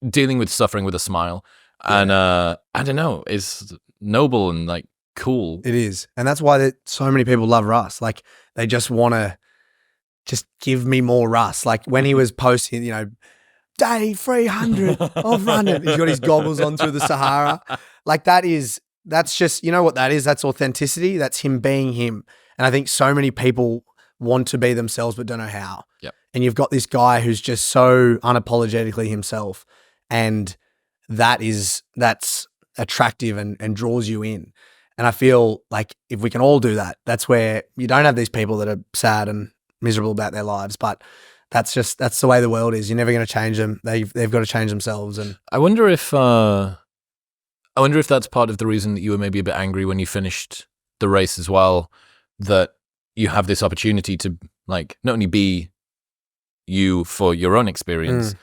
dealing with suffering with a smile. And I don't know, is noble and like cool. It is. And that's why so many people love Russ. Like, they just want to just give me more Russ. Like when he was posting, day 300 of running. He's got his goggles on through the Sahara. Like that's just, you know what that is? That's authenticity. That's him being him. And I think so many people want to be themselves but don't know how. Yep. And you've got this guy who's just so unapologetically himself. And that's attractive and draws you in. And I feel like if we can all do that, that's where you don't have these people that are sad and miserable about their lives. But that's the way the world is. You're never going to change them. They've got to change themselves. And I wonder if that's part of the reason that you were maybe a bit angry when you finished the race as well, that you have this opportunity to like not only be you for your own experience,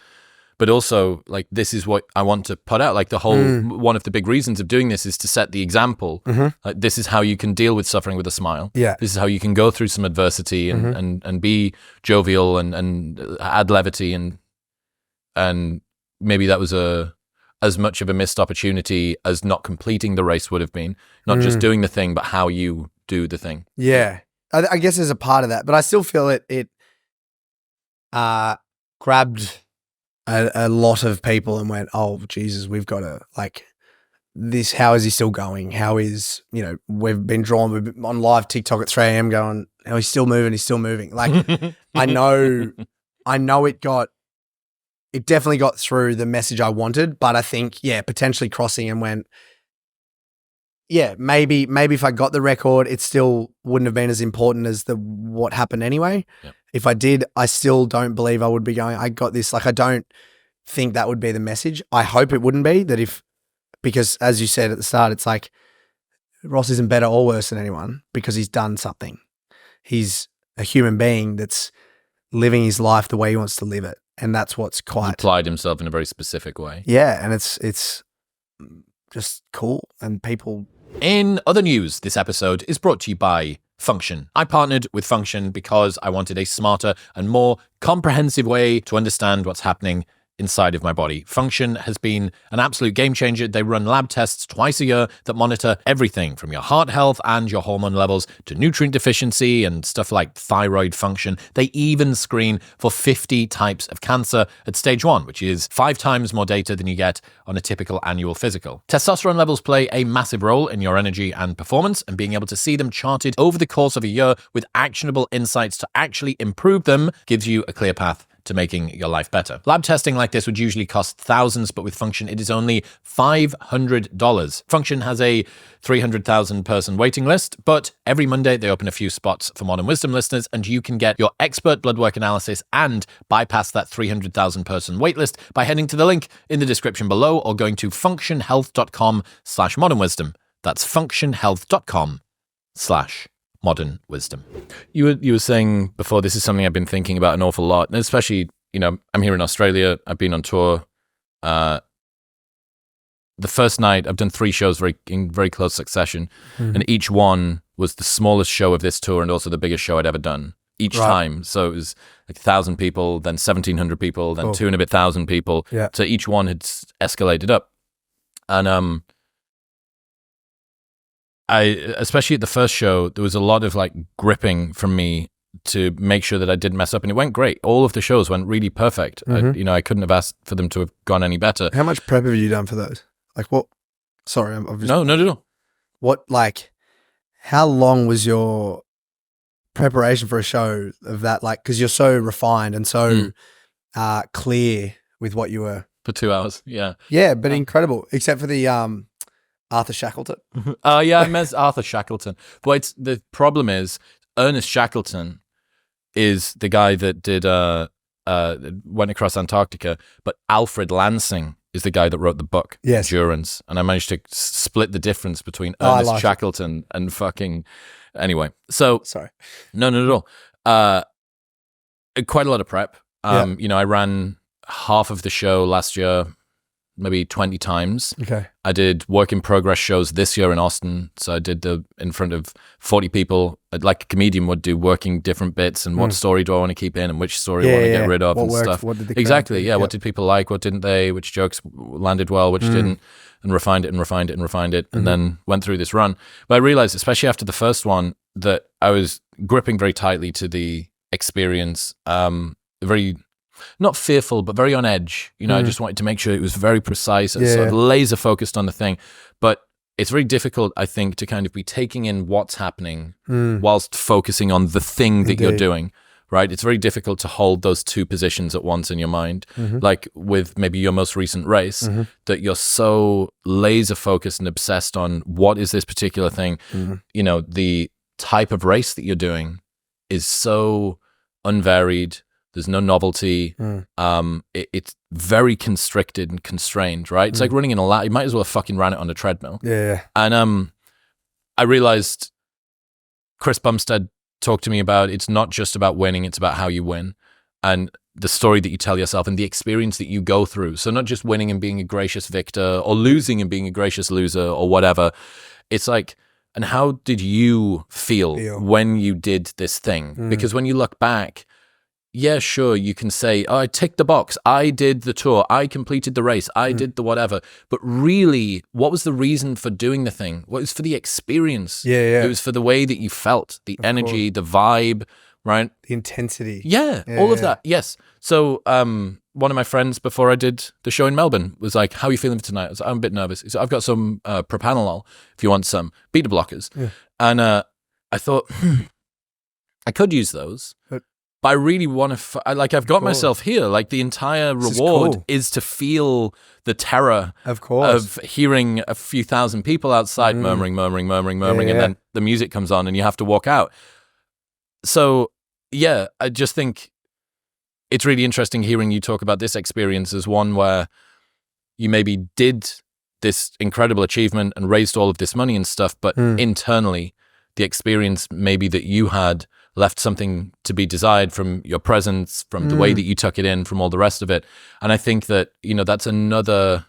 but also like this is what I want to put out. Like the whole one of the big reasons of doing this is to set the example. Like this is how you can deal with suffering with a smile. Yeah. This is how you can go through some adversity and be jovial and add levity and maybe that was as much of a missed opportunity as not completing the race would have been. Not just doing the thing, but how you do the thing. Yeah. I guess there's a part of that, but I still feel it grabbed a lot of people and went, oh, Jesus, we've got to like this. How is he still going? How is, we've been on live TikTok at 3 a.m. going, oh, he's still moving. Like I know it definitely got through the message I wanted, but I think, potentially crossing and went, maybe if I got the record, it still wouldn't have been as important as what happened anyway. Yep. If I did, I still don't believe I would be going, I got this. Like, I don't think that would be the message. I hope it wouldn't be because as you said at the start, it's like Ross isn't better or worse than anyone because he's done something. He's a human being that's living his life the way he wants to live it. And that's what's quite... He applied himself in a very specific way. Yeah, and it's just cool. And people... In other news, this episode is brought to you by Function. I partnered with Function because I wanted a smarter and more comprehensive way to understand what's happening inside of my body. Function has been an absolute game changer. They run lab tests twice a year that monitor everything from your heart health and your hormone levels to nutrient deficiency and stuff like thyroid function. They even screen for 50 types of cancer at stage 1, which is 5 times more data than you get on a typical annual physical. Testosterone levels play a massive role in your energy and performance, and being able to see them charted over the course of a year with actionable insights to actually improve them gives you a clear path to making your life better. Lab testing like this would usually cost thousands, but with Function, it is only $500. Function has a 300,000 person waiting list, but every Monday they open a few spots for Modern Wisdom listeners, and you can get your expert blood work analysis and bypass that 300,000 person waitlist by heading to the link in the description below or going to functionhealth.com/modernwisdom. That's functionhealth.com/modern wisdom. You were saying before, this is something I've been thinking about an awful lot, and especially, I'm here in Australia. I've been on tour. The first night, I've done 3 shows in very close succession, and each one was the smallest show of this tour and also the biggest show I'd ever done each time. So it was like 1,000 people, then 1,700 people, then 2 and a bit thousand people. Yeah. So each one had escalated up, and especially at the first show, there was a lot of like gripping from me to make sure that I didn't mess up, and it went great. All of the shows went really perfect. I couldn't have asked for them to have gone any better. How much prep have you done for those? Like what? Sorry, I'm just... No. What, like, how long was your preparation for a show of that? Like, because you're so refined and so clear with what you were. For 2 hours, yeah. Yeah, but incredible, except for the Arthur Shackleton. I met Arthur Shackleton. But the problem is, Ernest Shackleton is the guy that did went across Antarctica, but Alfred Lansing is the guy that wrote the book, Endurance. And I managed to split the difference between Ernest Shackleton and fucking... Anyway, so... Sorry. No, not at all. Quite a lot of prep. I ran half of the show last year, maybe 20 times. Okay. I did work in progress shows this year in Austin. So I did in front of 40 people, like a comedian would do, working different bits and what story do I want to keep in and which story I want to get rid of, what and worked, stuff. What did the exactly. Yeah. What did people like? What didn't they? Which jokes landed well, which didn't, and refined it, and then went through this run. But I realized, especially after the first one, that I was gripping very tightly to the experience. not fearful, but very on edge. You know, I just wanted to make sure it was very precise and sort of laser focused on the thing. But it's very difficult, I think, to kind of be taking in what's happening whilst focusing on the thing that you're doing, right? It's very difficult to hold those two positions at once in your mind. Like with maybe your most recent race, that you're so laser focused and obsessed on what is this particular thing. You know, the type of race that you're doing is so unvaried. There's no novelty. It's very constricted and constrained, right? It's like running in a lap. You might as well have fucking ran it on a treadmill. Yeah. And I realized Chris Bumstead talked to me about it's not just about winning, it's about how you win and the story that you tell yourself and the experience that you go through. So not just winning and being a gracious victor or losing and being a gracious loser or whatever. It's like, and how did you feel when you did this thing? Because when you look back, yeah, sure, you can say, oh, I ticked the box. I did the tour. I completed the race. I did the whatever. But really, what was the reason for doing the thing? Well, it was for the experience. Yeah. It was for the way that you felt, the energy, the vibe, right? The intensity. Yeah, all of that. Yes. So one of my friends before I did the show in Melbourne was like, how are you feeling for tonight? I was like, I'm a bit nervous. He said, I've got some propanolol if you want some beta blockers. Yeah. And I thought, I could use those. But I really want to, I've got myself here. Like the entire reward is to feel the terror of hearing a few thousand people outside murmuring, and then the music comes on and you have to walk out. So, yeah, I just think it's really interesting hearing you talk about this experience as one where you maybe did this incredible achievement and raised all of this money and stuff, but internally, the experience maybe that you had left something to be desired from your presence, from the way that you took it in, from all the rest of it. And I think that, you know, that's another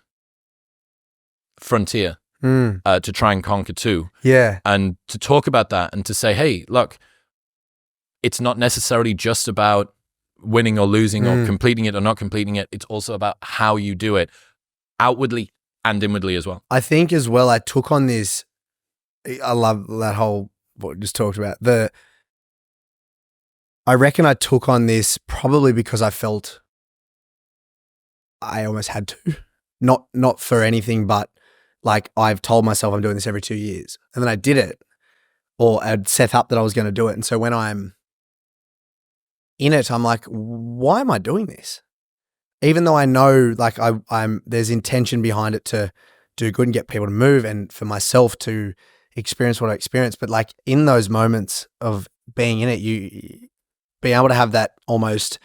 frontier to try and conquer too. Yeah. And to talk about that and to say, hey, look, it's not necessarily just about winning or losing or completing it or not completing it. It's also about how you do it outwardly and inwardly as well. I think as well, I took on this, I love that whole, what we just talked about, I reckon I took on this probably because I felt I almost had to, not for anything, but like I've told myself I'm doing this every 2 years and then I did it, or I'd set up that I was going to do it. And so when I'm in it, I'm like, why am I doing this? Even though I know like there's intention behind it to do good and get people to move and for myself to experience what I experienced. But like in those moments of being in it, you being able to have that almost,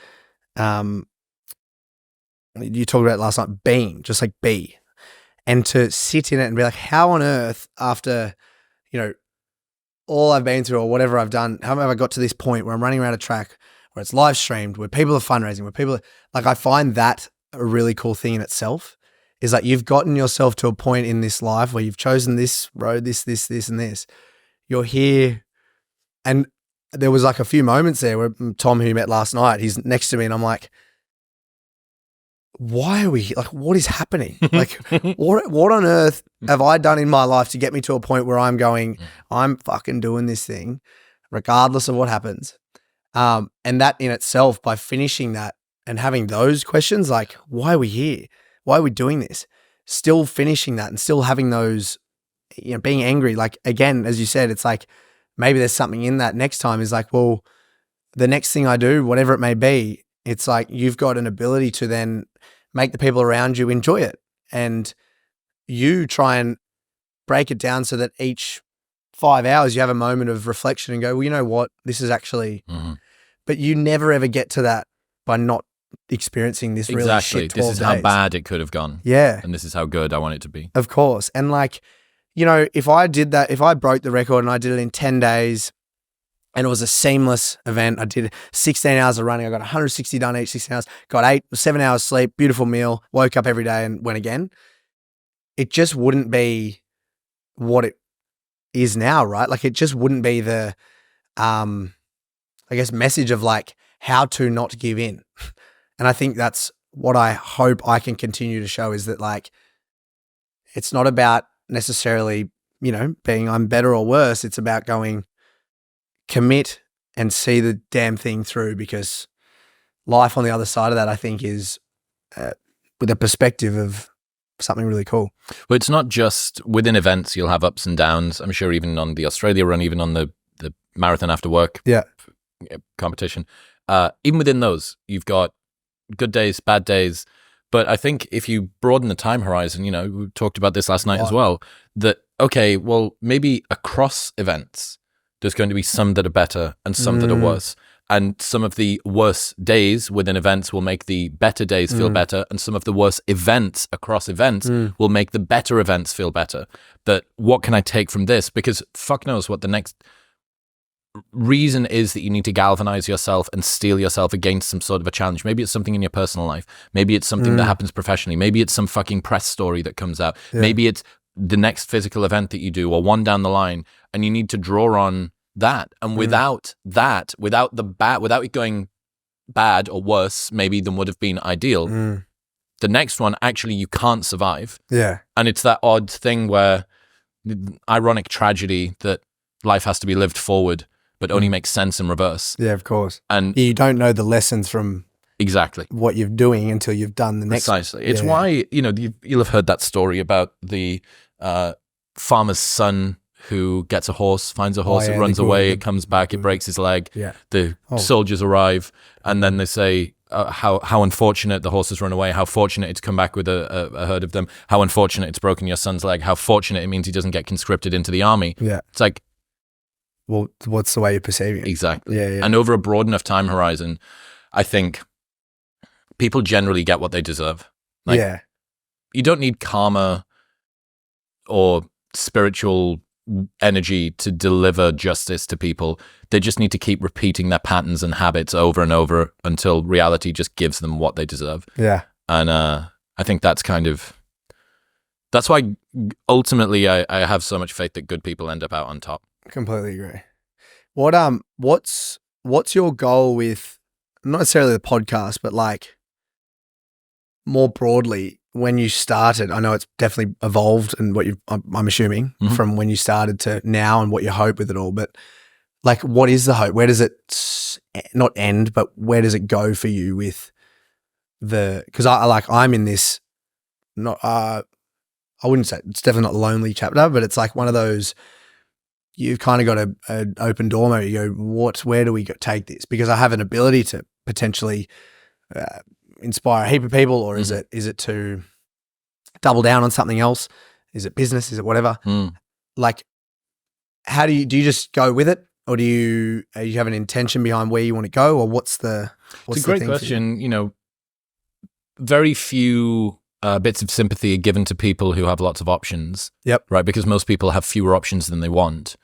you talked about it last night, being, just like be, and to sit in it and be like, how on earth after, you know, all I've been through or whatever I've done, how have I got to this point where I'm running around a track where it's live streamed, where people are fundraising, where people are, like, I find that a really cool thing in itself is like you've gotten yourself to a point in this life where you've chosen this road, this, and this. You're here. And there was like a few moments there where Tom, who you met last night, he's next to me and I'm like, why are we here? Like, what is happening? Like, what on earth have I done in my life to get me to a point where I'm going, I'm fucking doing this thing regardless of what happens. And that in itself, by finishing that and having those questions, like, why are we here? Why are we doing this? Still finishing that and still having those, you know, being angry. Like, again, as you said, it's like, maybe there's something in that next time is like, well, the next thing I do, whatever it may be, it's like you've got an ability to then make the people around you enjoy it. And you try and break it down so that each 5 hours you have a moment of reflection and go, well, you know what, this is actually, but you never ever get to that by not experiencing this really shit 12 This is days. how bad it could have gone. Yeah. And this is how good I want it to be. Of course. And like, you know, if I did that, if I broke the record and I did it in 10 days and it was a seamless event, I did 16 hours of running, I got 160 done each 16 hours, got 7 hours sleep, beautiful meal, woke up every day and went again. It just wouldn't be what it is now, right? Like it just wouldn't be the, I guess, message of like how to not give in. And I think that's what I hope I can continue to show is that like, it's not about necessarily, you know, being I'm better or worse. It's about going commit and see the damn thing through because life on the other side of that, I think, is with a perspective of something really cool. Well, it's not just within events, you'll have ups and downs. I'm sure even on the Australia run, even on the marathon after work competition, even within those, you've got good days, bad days. But I think if you broaden the time horizon, you know, we talked about this last night as well, that, okay, well, maybe across events, there's going to be some that are better and some that are worse. And some of the worse days within events will make the better days feel better. And some of the worse events across events will make the better events feel better. That what can I take from this? Because fuck knows what the next reason is that you need to galvanize yourself and steel yourself against some sort of a challenge. Maybe it's something in your personal life. Maybe it's something that happens professionally. Maybe it's some fucking press story that comes out. Maybe it's the next physical event that you do or one down the line, and you need to draw on that. And without that, without it going bad or worse maybe than would have been ideal, the next one actually you can't survive. And it's that odd thing where ironic tragedy that life has to be lived forward but only makes sense in reverse. Yeah, of course. And you don't know the lessons from exactly what you're doing until you've done the next. Precisely. It's why, you know, you'll have heard that story about the farmer's son who gets a horse, finds a horse, it runs away, it comes back, it breaks his leg. The soldiers arrive, and then they say how unfortunate the horse has run away, how fortunate it's come back with a herd of them, how unfortunate it's broken your son's leg, how fortunate it means he doesn't get conscripted into the army. It's like, well, what's the way you're perceiving it? Exactly. And over a broad enough time horizon, I think people generally get what they deserve. Like, you don't need karma or spiritual energy to deliver justice to people. They just need to keep repeating their patterns and habits over and over until reality just gives them what they deserve. And I think that's why ultimately I have so much faith that good people end up out on top. Completely agree. What's your goal with not necessarily the podcast, but like more broadly when you started? I know it's definitely evolved and I'm assuming from when you started to now and what you hope with it all, but like, what is the hope? Where does it not end, but where does it go for you with because I'm in this, not, I wouldn't say it's definitely not a lonely chapter, but it's like one of those, you've kind of got an open door maybe. You go, where do we take this? Because I have an ability to potentially inspire a heap of people, or is it to double down on something else? Is it business? Is it whatever? Like, how do you just go with it, or do you have an intention behind where you want to go, or what's the it's a great question. You know, very few bits of sympathy are given to people who have lots of options. Right, because most people have fewer options than they want.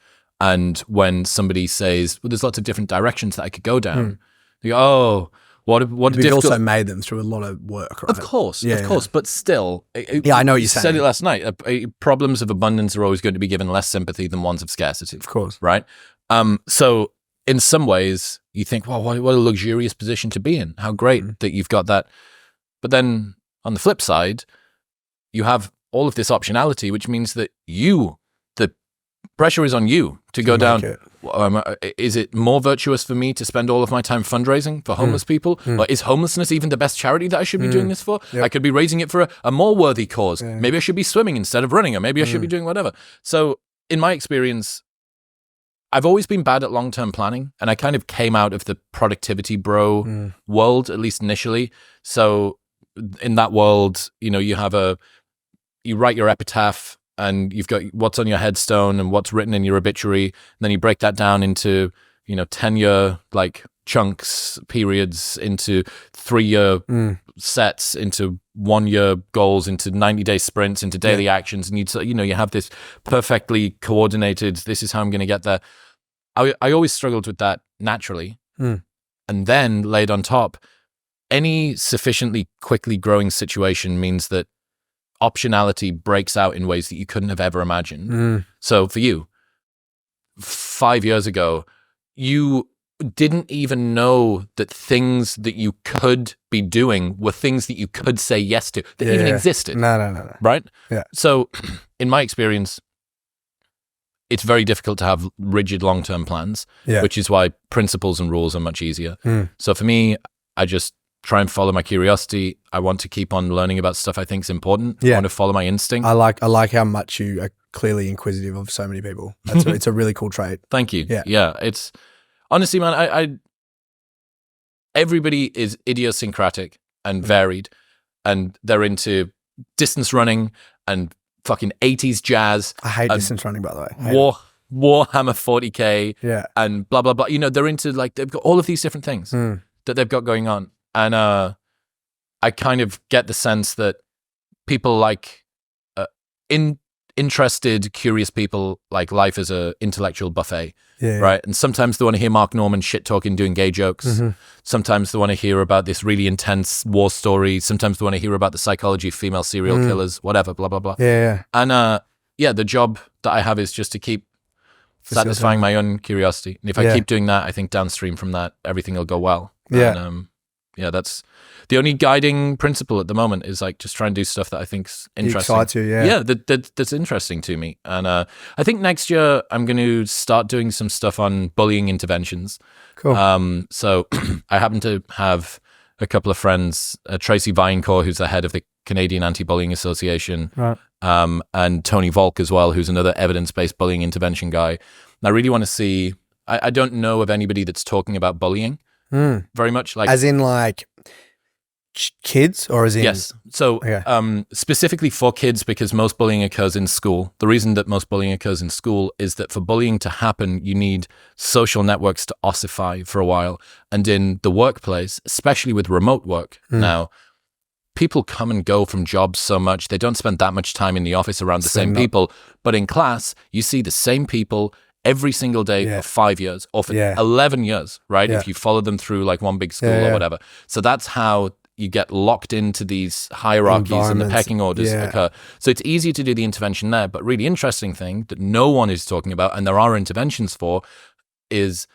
And when somebody says, well, there's lots of different directions that I could go down, you go, oh, We've also made them through a lot of work, right? Of course, but still. I know what you're saying. Said it last night. Problems of abundance are always going to be given less sympathy than ones of scarcity. Of course. Right? So in some ways, you think, well, what a luxurious position to be in. How great that you've got that. But then on the flip side, you have all of this optionality, which means that the pressure is on you to go down. Is it more virtuous for me to spend all of my time fundraising for homeless people? Or is homelessness even the best charity that I should be doing this for? I could be raising it for a more worthy cause. Maybe I should be swimming instead of running, or maybe I should be doing whatever. So in my experience, I've always been bad at long-term planning, and I kind of came out of the productivity bro world, at least initially. So in that world, you know, you write your epitaph, and you've got what's on your headstone and what's written in your obituary. And then you break that down into, 10-year like chunks, periods, into 3-year sets, into 1-year goals, into 90-day sprints, into daily actions. And you have this perfectly coordinated, this is how I'm going to get there. I always struggled with that naturally. And then laid on top, any sufficiently quickly growing situation means that optionality breaks out in ways that you couldn't have ever imagined. So for you, 5 years ago, you didn't even know that things that you could be doing were things that you could say yes to, that even existed. No. Right? Yeah. So in my experience, it's very difficult to have rigid long-term plans, which is why principles and rules are much easier. So for me, I just try and follow my curiosity. I want to keep on learning about stuff I think is important. I want to follow my instinct. I like how much you are clearly inquisitive of so many people. It's a really cool trait. Thank you. Yeah. It's honestly, man, I everybody is idiosyncratic and varied, and they're into distance running and fucking 80s jazz. I hate distance running, by the way. Warhammer 40K. And blah, blah, blah. You know, they're into like, they've got all of these different things that they've got going on. And I kind of get the sense that people like interested, curious people like life as a intellectual buffet, right? And sometimes they want to hear Mark Norman shit talking, doing gay jokes. Sometimes they want to hear about this really intense war story. Sometimes they want to hear about the psychology of female serial killers, whatever, blah, blah, blah. And the job that I have is just to keep satisfying my own curiosity. And if I keep doing that, I think downstream from that, everything will go well. And, that's the only guiding principle at the moment, is like just try and do stuff that I think's interesting. Excites you, that's interesting to me. And I think next year I'm going to start doing some stuff on bullying interventions. Cool. So I happen to have a couple of friends, Tracy Vinecourt, who's the head of the Canadian Anti-Bullying Association, right. And Tony Volk as well, who's another evidence-based bullying intervention guy. And I really want to see, I don't know of anybody that's talking about bullying very much. Like, as in like kids, or as in? Yes. So specifically for kids, because most bullying occurs in school. The reason that most bullying occurs in school is that for bullying to happen, you need social networks to ossify for a while. And in the workplace, especially with remote work now, people come and go from jobs so much. They don't spend that much time in the office around the same people. But in class, you see the same people every single day for 5 years or for 11 years, right? If you follow them through like one big school or whatever. So that's how you get locked into these hierarchies and the pecking orders occur. So it's easy to do the intervention there. But really interesting thing that no one is talking about, and there are interventions for, is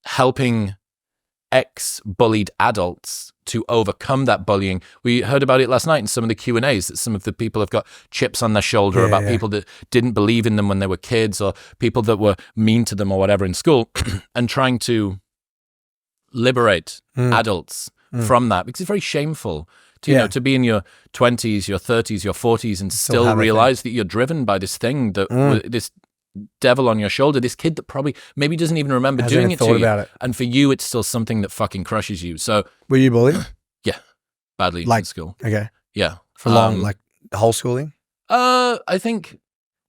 helping ex-bullied adults to overcome that bullying. We heard about it last night in some of the Q&As, that some of the people have got chips on their shoulder about people that didn't believe in them when they were kids, or people that were mean to them or whatever in school, and trying to liberate adults from that, because it's very shameful to, you know, to be in your 20s, your 30s, your 40s and still realize that you're driven by this thing, that this devil on your shoulder, this kid that probably maybe doesn't even remember doing it to you. And for you, it's still something that fucking crushes you. So were you bullied? Yeah, badly in school. Okay. Yeah. For long, like the whole schooling? I think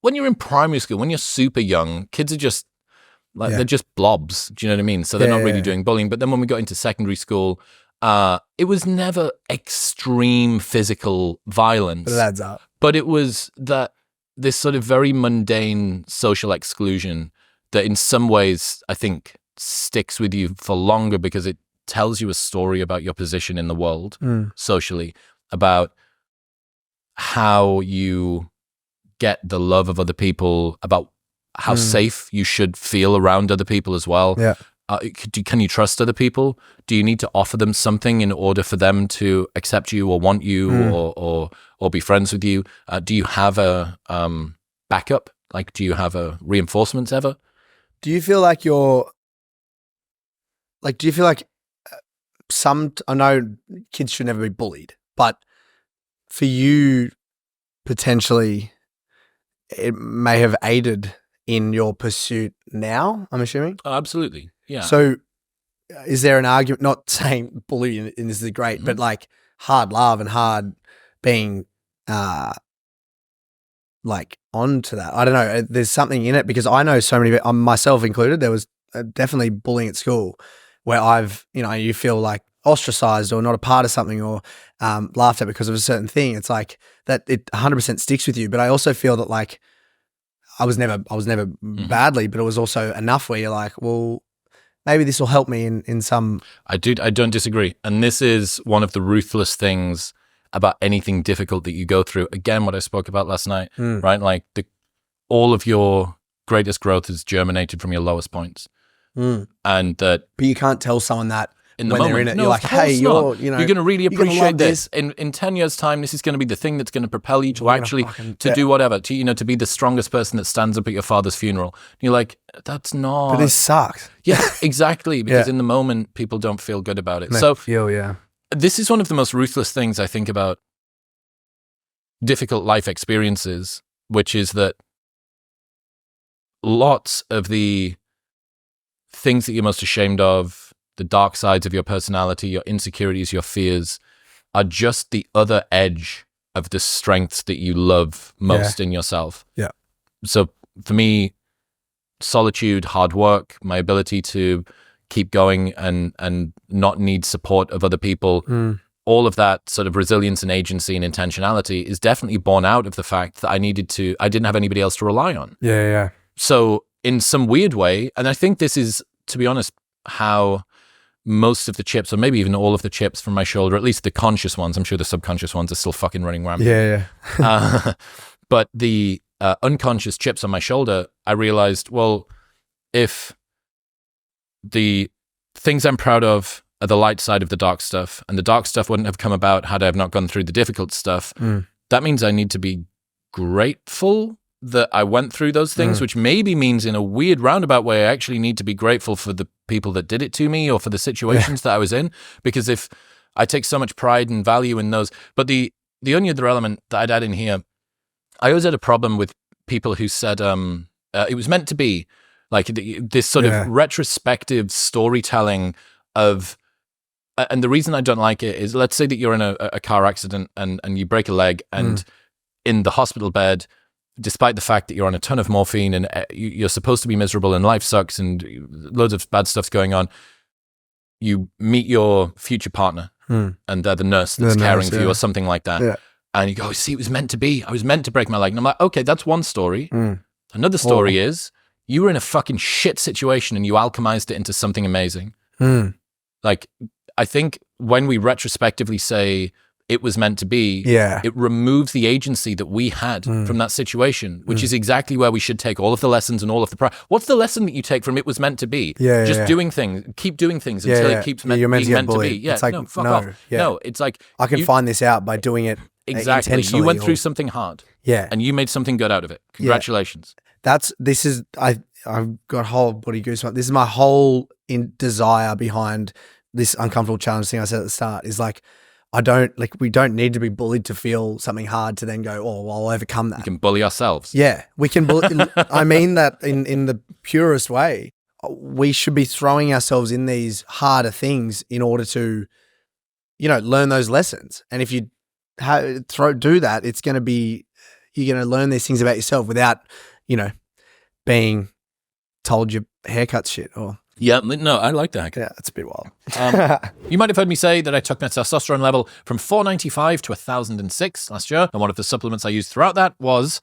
when you're in primary school, when you're super young, kids are just like, they're just blobs. Do you know what I mean? So they're not really doing bullying. But then when we got into secondary school, it was never extreme physical violence. But it adds up. But it was this sort of very mundane social exclusion that in some ways I think sticks with you for longer, because it tells you a story about your position in the world socially, about how you get the love of other people, about how safe you should feel around other people as well. Yeah. Can you trust other people? Do you need to offer them something in order for them to accept you or want you or be friends with you? Do you have a backup? Like, do you have a reinforcements ever? Do you feel like I know kids should never be bullied, but for you, potentially, it may have aided in your pursuit now, I'm assuming? Oh, absolutely. Yeah. So is there an argument, not saying bullying is great, but like hard love and hard being like onto that? I don't know. There's something in it, because I know so many, myself included, there was definitely bullying at school where you feel like ostracized or not a part of something, or laughed at because of a certain thing. It's like that it 100% sticks with you. But I also feel that like I was never badly, but it was also enough where you're like, well, maybe this will help me in some. I don't disagree. And this is one of the ruthless things about anything difficult that you go through. Again, what I spoke about last night, right? Like all of your greatest growth is germinated from your lowest points. And that. But you can't tell someone that in the when moment. they're in it, No, you're of like, hey, course not. you're You're going to really gonna appreciate love this. In 10 years' time, this is going to be the thing that's going to propel you to You're gonna actually fucking- to do whatever, to be the strongest person that stands up at your father's funeral. And you're like, that's not. But this sucks. Yeah, exactly. Because Yeah. in the moment, people don't feel good about it. They So feel, yeah. this is one of the most ruthless things I think about difficult life experiences, which is that lots of the things that you're most ashamed of, the dark sides of your personality, your insecurities, your fears, are just the other edge of the strengths that you love most in yourself. Yeah. So for me, solitude, hard work, my ability to keep going and not need support of other people, all of that sort of resilience and agency and intentionality is definitely born out of the fact that I didn't have anybody else to rely on. Yeah. So in some weird way, and I think this is, to be honest, how most of the chips, or maybe even all of the chips from my shoulder, at least the conscious ones, I'm sure the subconscious ones are still fucking running rampant. Yeah. But the unconscious chips on my shoulder, I realized, well, if the things I'm proud of are the light side of the dark stuff, and the dark stuff wouldn't have come about had I have not gone through the difficult stuff, that means I need to be grateful that I went through those things, which maybe means in a weird roundabout way, I actually need to be grateful for the people that did it to me or for the situations that I was in. Because if I take so much pride and value in those, but the only other element that I'd add in here, I always had a problem with people who said it was meant to be, like this sort of retrospective storytelling of, and the reason I don't like it is, let's say that you're in a car accident and you break a leg, and in the hospital bed, despite the fact that you're on a ton of morphine and you're supposed to be miserable and life sucks and loads of bad stuff's going on, you meet your future partner and they're the nurse that's caring for you or something like that. Yeah. And you go, see, it was meant to be. I was meant to break my leg. And I'm like, okay, that's one story. Another story is you were in a fucking shit situation and you alchemized it into something amazing. Like, I think when we retrospectively say it was meant to be, it removes the agency that we had from that situation, which is exactly where we should take all of the lessons and all of the pride. What's the lesson that you take from it was meant to be? Just doing things, keep doing things until it keeps being meant to be. Yeah, it's like, no, fuck off. Yeah. No, it's like, I can find this out by doing it exactly. intentionally. You went through something hard. Yeah. And you made something good out of it. Congratulations. I've got whole body goosebumps. This is my whole desire behind this uncomfortable challenge thing I said at the start, is like, we don't need to be bullied to feel something hard to then go, oh, well, I'll overcome that. We can bully ourselves. Yeah, we can bully. I mean that in the purest way. We should be throwing ourselves in these harder things in order to, learn those lessons. And if you do that, you're going to learn these things about yourself without, being told your haircut's shit or. Yeah, no, I like that. Yeah, that's a bit wild. You might have heard me say that I took my testosterone level from 495 to 1006 last year, and one of the supplements I used throughout that was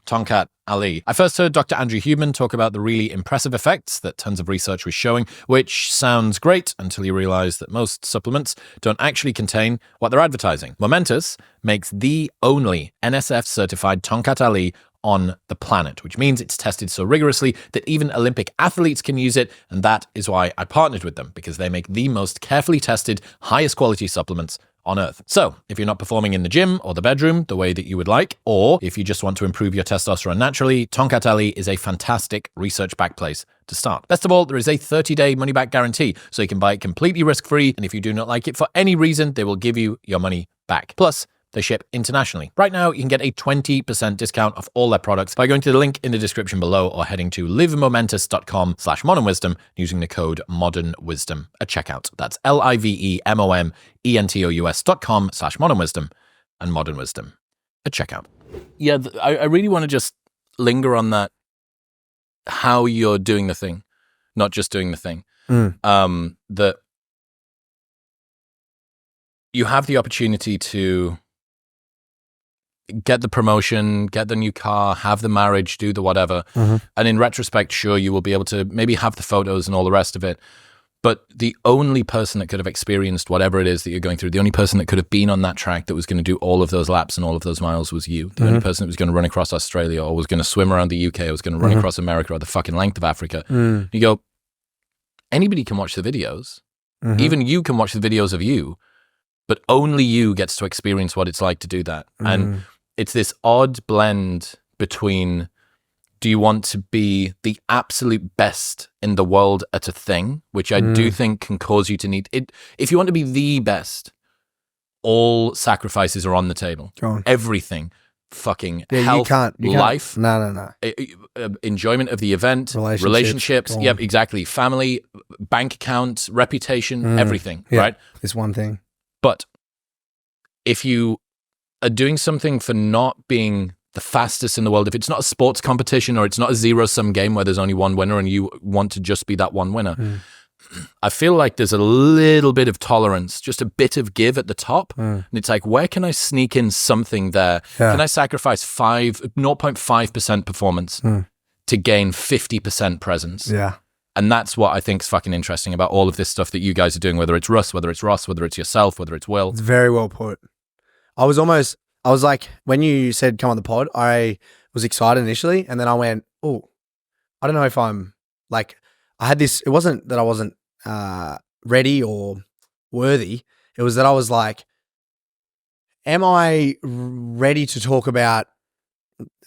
Tonkat Ali. I first heard Dr. Andrew Huberman talk about the really impressive effects that tons of research was showing, which sounds great until you realize that most supplements don't actually contain what they're advertising. Momentous makes the only NSF-certified Tonkat Ali on the planet, which means it's tested so rigorously that even Olympic athletes can use it, and that is why I partnered with them, because they make the most carefully tested, highest quality supplements on Earth. So, if you're not performing in the gym or the bedroom the way that you would like, or if you just want to improve your testosterone naturally, Tonkat Ali is a fantastic research-backed place to start. Best of all, there is a 30-day money-back guarantee, so you can buy it completely risk-free, and if you do not like it for any reason, they will give you your money back. Plus, they ship internationally. Right now, you can get a 20% discount off all their products by going to the link in the description below or heading to livemomentous.com/modernwisdom using the code modernwisdom at checkout. That's livemomentous.com/modernwisdom and modernwisdom at checkout. Yeah, I really want to just linger on that, how you're doing the thing, not just doing the thing. That you have the opportunity to get the promotion, get the new car, have the marriage, do the whatever. And in retrospect, sure, you will be able to maybe have the photos and all the rest of it. But the only person that could have experienced whatever it is that you're going through, the only person that could have been on that track that was going to do all of those laps and all of those miles was you. The only person that was going to run across Australia or was going to swim around the UK or was going to run across America or the fucking length of Africa. You go, anybody can watch the videos. Even you can watch the videos of you, but only you gets to experience what it's like to do that. And it's this odd blend between, do you want to be the absolute best in the world at a thing, which I do think can cause you to need it. If you want to be the best, all sacrifices are on the table. Everything. Fucking health, life. No. Enjoyment of the event, relationships. Yep, exactly. Family, bank account, reputation, everything, right? It's one thing. But if you are doing something for not being the fastest in the world, if it's not a sports competition or it's not a zero-sum game where there's only one winner and you want to just be that one winner, I feel like there's a little bit of tolerance, just a bit of give at the top. And it's like, where can I sneak in something there? Can I sacrifice 0.5% performance to gain 50% presence? Yeah. And that's what I think is fucking interesting about all of this stuff that you guys are doing, whether it's Russ, whether it's Ross, whether it's yourself, whether it's Will. It's very well put. I was like, when you said come on the pod, I was excited initially. And then I went, oh, I don't know if I'm like, I had this, it wasn't that I wasn't ready or worthy. It was that I was like, am I ready to talk about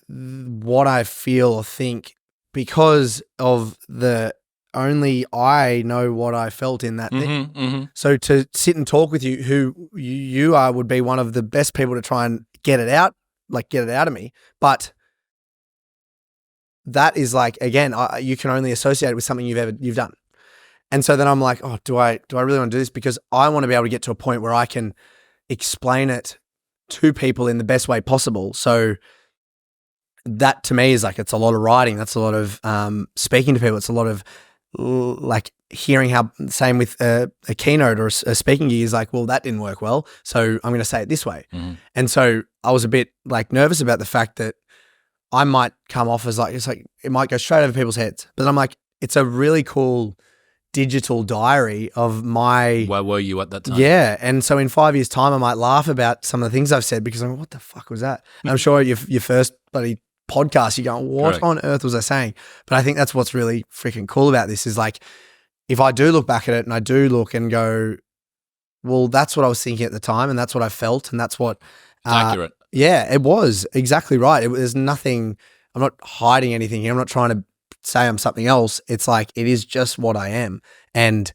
what I feel or think, because of the only I know what I felt in that thing. So to sit and talk with you, who you are, would be one of the best people to try and get it out of me. But that is like, again, you can only associate it with something you've done. And so then I'm like, oh, do I really want to do this? Because I want to be able to get to a point where I can explain it to people in the best way possible. So that to me is like, it's a lot of writing. That's a lot of speaking to people. It's a lot of like hearing how, same with a keynote or a speaking gig is like, well, that didn't work well, so I'm going to say it this way. And so I was a bit like nervous about the fact that I might come off as like, it might go straight over people's heads. But I'm like, it's a really cool digital diary of my... Where were you at that time? Yeah. And so in 5 years' time, I might laugh about some of the things I've said because I'm like, what the fuck was that? And I'm sure your first bloody podcast, you're going, what on earth was I saying? But I think that's what's really freaking cool about this is like, if I do look back at it and I do look and go, well, that's what I was thinking at the time and that's what I felt and that's what... accurate. Yeah, it was exactly right. There's nothing, I'm not hiding anything here. I'm not trying to say I'm something else. It's like, it is just what I am. And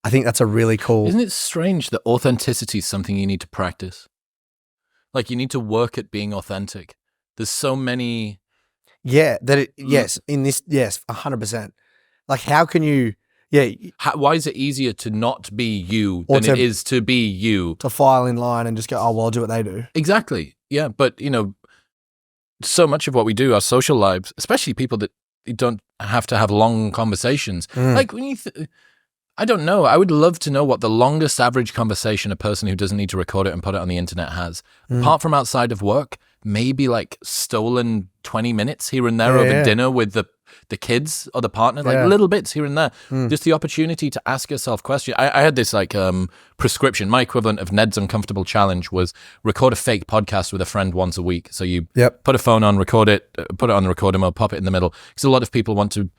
I think that's a really cool... Isn't it strange that authenticity is something you need to practice? Like you need to work at being authentic. There's so many... Yeah, yes, 100%. Like how can you... Yeah. Why is it easier to not be you than it is to be you? To file in line and just go, oh, well, I'll do what they do. Exactly. Yeah. But, so much of what we do, our social lives, especially people that don't have to have long conversations. Like when you... I don't know. I would love to know what the longest average conversation a person who doesn't need to record it and put it on the internet has. Apart from outside of work, maybe like stolen 20 minutes here and there over dinner with the kids or the partner, like little bits here and there. Just the opportunity to ask yourself questions. I had this like prescription. My equivalent of Nedd's Uncomfortable Challenge was record a fake podcast with a friend once a week. So you put a phone on, record it, put it on the recorder mode, pop it in the middle. Because a lot of people want to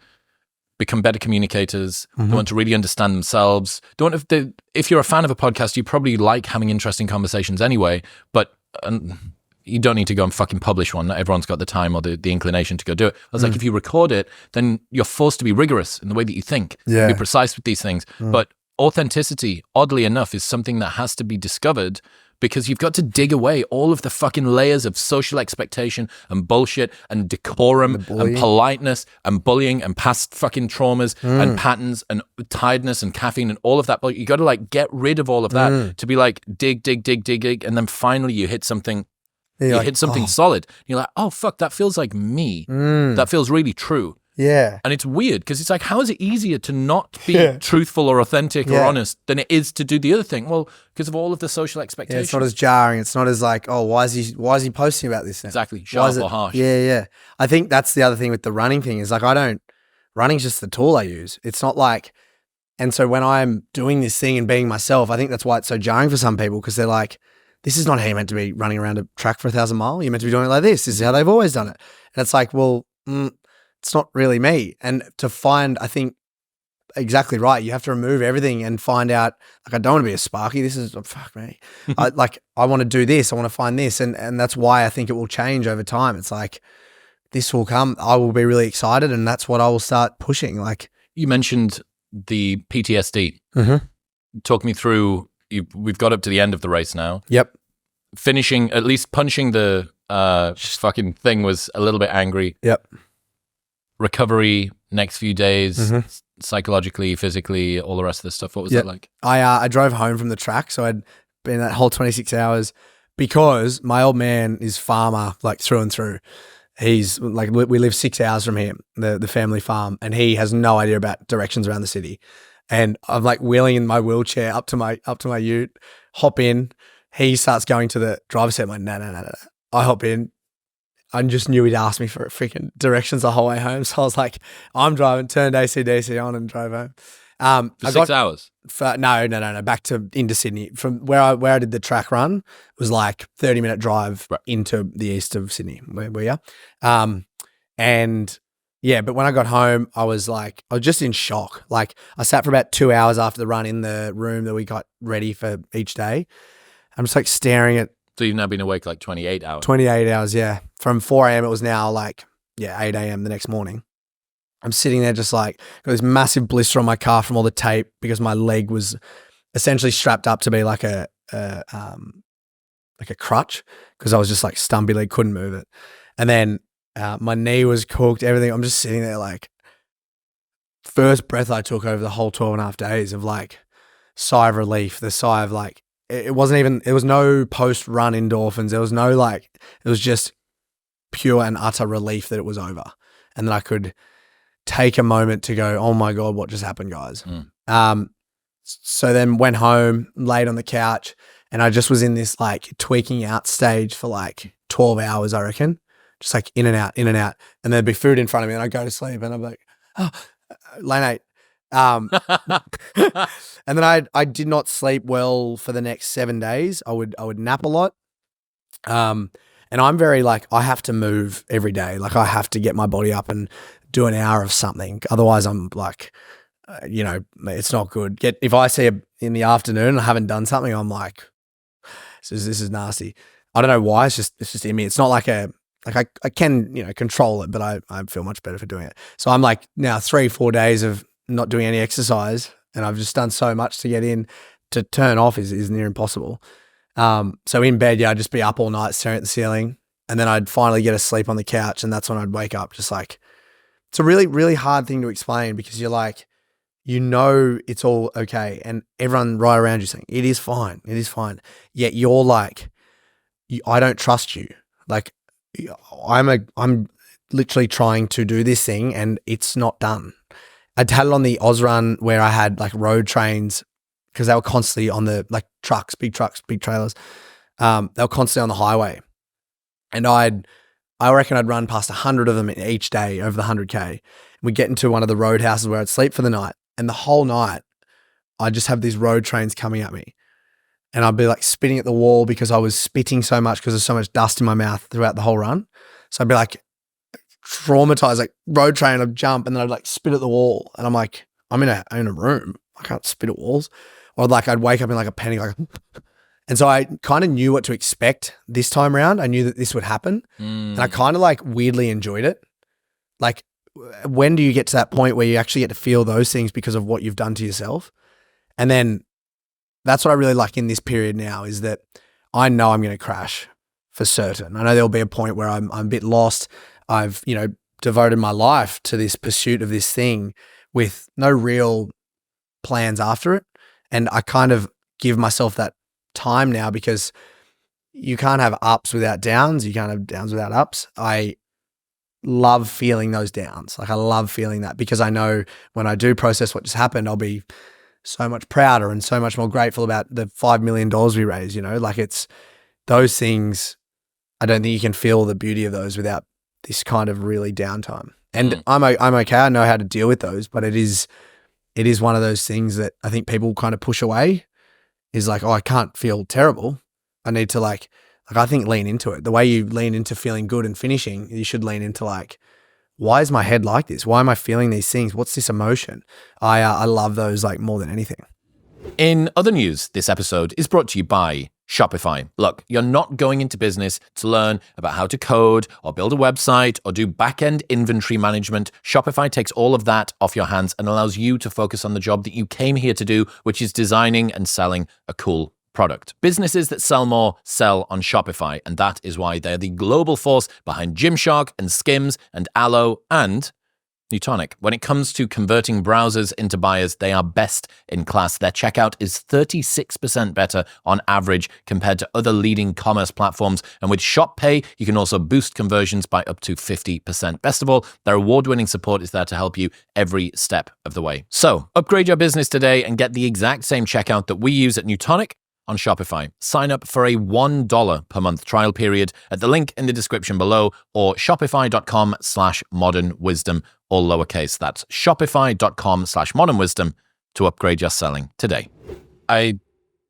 become better communicators. They want to really understand themselves. If you're a fan of a podcast, you probably like having interesting conversations anyway, but you don't need to go and fucking publish one. Not everyone's got the time or the inclination to go do it. I was like, if you record it, then you're forced to be rigorous in the way that you think, be precise with these things. But authenticity, oddly enough, is something that has to be discovered because you've got to dig away all of the fucking layers of social expectation and bullshit and decorum and politeness and bullying and past fucking traumas and patterns and tiredness and caffeine and all of that. But you got to like get rid of all of that to be like dig. And then finally you hit something. You hit something solid. You're like, oh, fuck, that feels like me. That feels really true. Yeah. And it's weird because it's like, how is it easier to not be truthful or authentic or honest than it is to do the other thing? Well, because of all of the social expectations. Yeah, it's not as jarring. It's not as like, oh, why is he posting about this now? Exactly. Sharp or harsh. Yeah. I think that's the other thing with the running thing is like, running's just the tool I use. It's not like, and so when I'm doing this thing and being myself, I think that's why it's so jarring for some people because they're like, this is not how you're meant to be running around a track for 1,000 miles. You're meant to be doing it like this. This is how they've always done it. And it's like, well, it's not really me. And to find, I think, exactly right. You have to remove everything and find out, like, I don't want to be a Sparky. This is, fuck me. I want to do this. I want to find this. And that's why I think it will change over time. It's like, this will come. I will be really excited, and that's what I will start pushing. Like, you mentioned the PTSD. Talk me through, we've got up to the end of the race now. Yep. Finishing, at least punching the fucking thing was a little bit angry. Yep. Recovery, next few days, psychologically, physically, all the rest of this stuff. What was that like? I drove home from the track, so I'd been that whole 26 hours because my old man is farmer, like, through and through. He's like, we live 6 hours from him, the family farm, and he has no idea about directions around the city. And I'm like wheeling in my wheelchair up to my ute, hop in. He starts going to the driver's seat. I'm like, no. I hop in. I just knew he'd ask me for freaking directions the whole way home. So I was like, I'm driving, turned AC/DC on and drove home. For 6 hours? No. Back into Sydney. From where I did the track run was like 30-minute drive into the east of Sydney, where we are. And yeah, but when I got home, I was just in shock. Like, I sat for about 2 hours after the run in the room that we got ready for each day. I'm just like staring at. So you've now been awake like 28 hours? 28 hours, yeah. From 4 a.m. it was now 8 a.m. the next morning. I'm sitting there just like, got this massive blister on my calf from all the tape because my leg was essentially strapped up to be like a crutch because I was just like stumpy leg, couldn't move it. And then my knee was cooked, everything. I'm just sitting there like, first breath I took over the whole 12 and a half days of like sigh of relief, the sigh of like, it wasn't even, there was no post-run endorphins. There was no it was just pure and utter relief that it was over. And that I could take a moment to go, oh my God, what just happened, guys? So then went home, laid on the couch, and I just was in this like tweaking out stage for like 12 hours, I reckon. Just like in and out. And there'd be food in front of me and I'd go to sleep and I'm like, oh, lane 8. And then I did not sleep well for the next 7 days. I would nap a lot. And I'm very like, I have to move every day. Like, I have to get my body up and do an hour of something. Otherwise I'm like, it's not good. If I see in the afternoon and I haven't done something, I'm like, this is nasty. I don't know why. It's just in me. It's not like I can, control it, but I feel much better for doing it. So I'm like now 3-4 days of not doing any exercise, and I've just done so much to get in. To turn off is near impossible. So in bed, I'd just be up all night staring at the ceiling, and then I'd finally get asleep on the couch, and that's when I'd wake up just like, it's a really, really hard thing to explain because you're like, it's all okay, and everyone right around you saying, it is fine. Yet you're like, I don't trust you. Like, I'm literally trying to do this thing and it's not done. I'd had it on the Oz run where I had like road trains because they were constantly on the like big trucks, big trailers. They were constantly on the highway, and I reckon I'd run past 100 of them each day over the 100K. We'd get into one of the roadhouses where I'd sleep for the night, and the whole night I'd just have these road trains coming at me. And I'd be like spitting at the wall because I was spitting so much because there's so much dust in my mouth throughout the whole run. So I'd be like traumatized, like road train, I'd jump and then I'd like spit at the wall. And I'm like, I'm in a room. I can't spit at walls. Or like I'd wake up in like a panic, like, and so I kind of knew what to expect this time around. I knew that this would happen. And I kind of like weirdly enjoyed it. Like, when do you get to that point where you actually get to feel those things because of what you've done to yourself? And then that's what I really like in this period now is that I know I'm going to crash for certain. I know there'll be a point where I'm a bit lost. I've, devoted my life to this pursuit of this thing with no real plans after it. And I kind of give myself that time now because you can't have ups without downs. You can't have downs without ups. I love feeling those downs. Like, I love feeling that because I know when I do process what just happened, I'll be so much prouder and so much more grateful about the $5 million we raised, like it's those things. I don't think you can feel the beauty of those without this kind of really downtime. And I'm okay. I know how to deal with those, but it is one of those things that I think people kind of push away is like, oh, I can't feel terrible. I need to like I think lean into it. The way you lean into feeling good and finishing, you should lean into like, why is my head like this? Why am I feeling these things? What's this emotion? I love those like more than anything. In other news, this episode is brought to you by Shopify. Look, you're not going into business to learn about how to code or build a website or do back-end inventory management. Shopify takes all of that off your hands and allows you to focus on the job that you came here to do, which is designing and selling a cool product. Businesses that sell more sell on Shopify, and that is why they're the global force behind Gymshark and Skims and Aloe and Newtonic. When it comes to converting browsers into buyers, they are best in class. Their checkout is 36% better on average compared to other leading commerce platforms. And with Shop Pay, you can also boost conversions by up to 50%. Best of all, their award-winning support is there to help you every step of the way. So upgrade your business today and get the exact same checkout that we use at Newtonic on Shopify. Sign up for a $1 per month trial period at the link in the description below or shopify.com/modernwisdom, all lowercase. That's shopify.com/modernwisdom to upgrade your selling today. I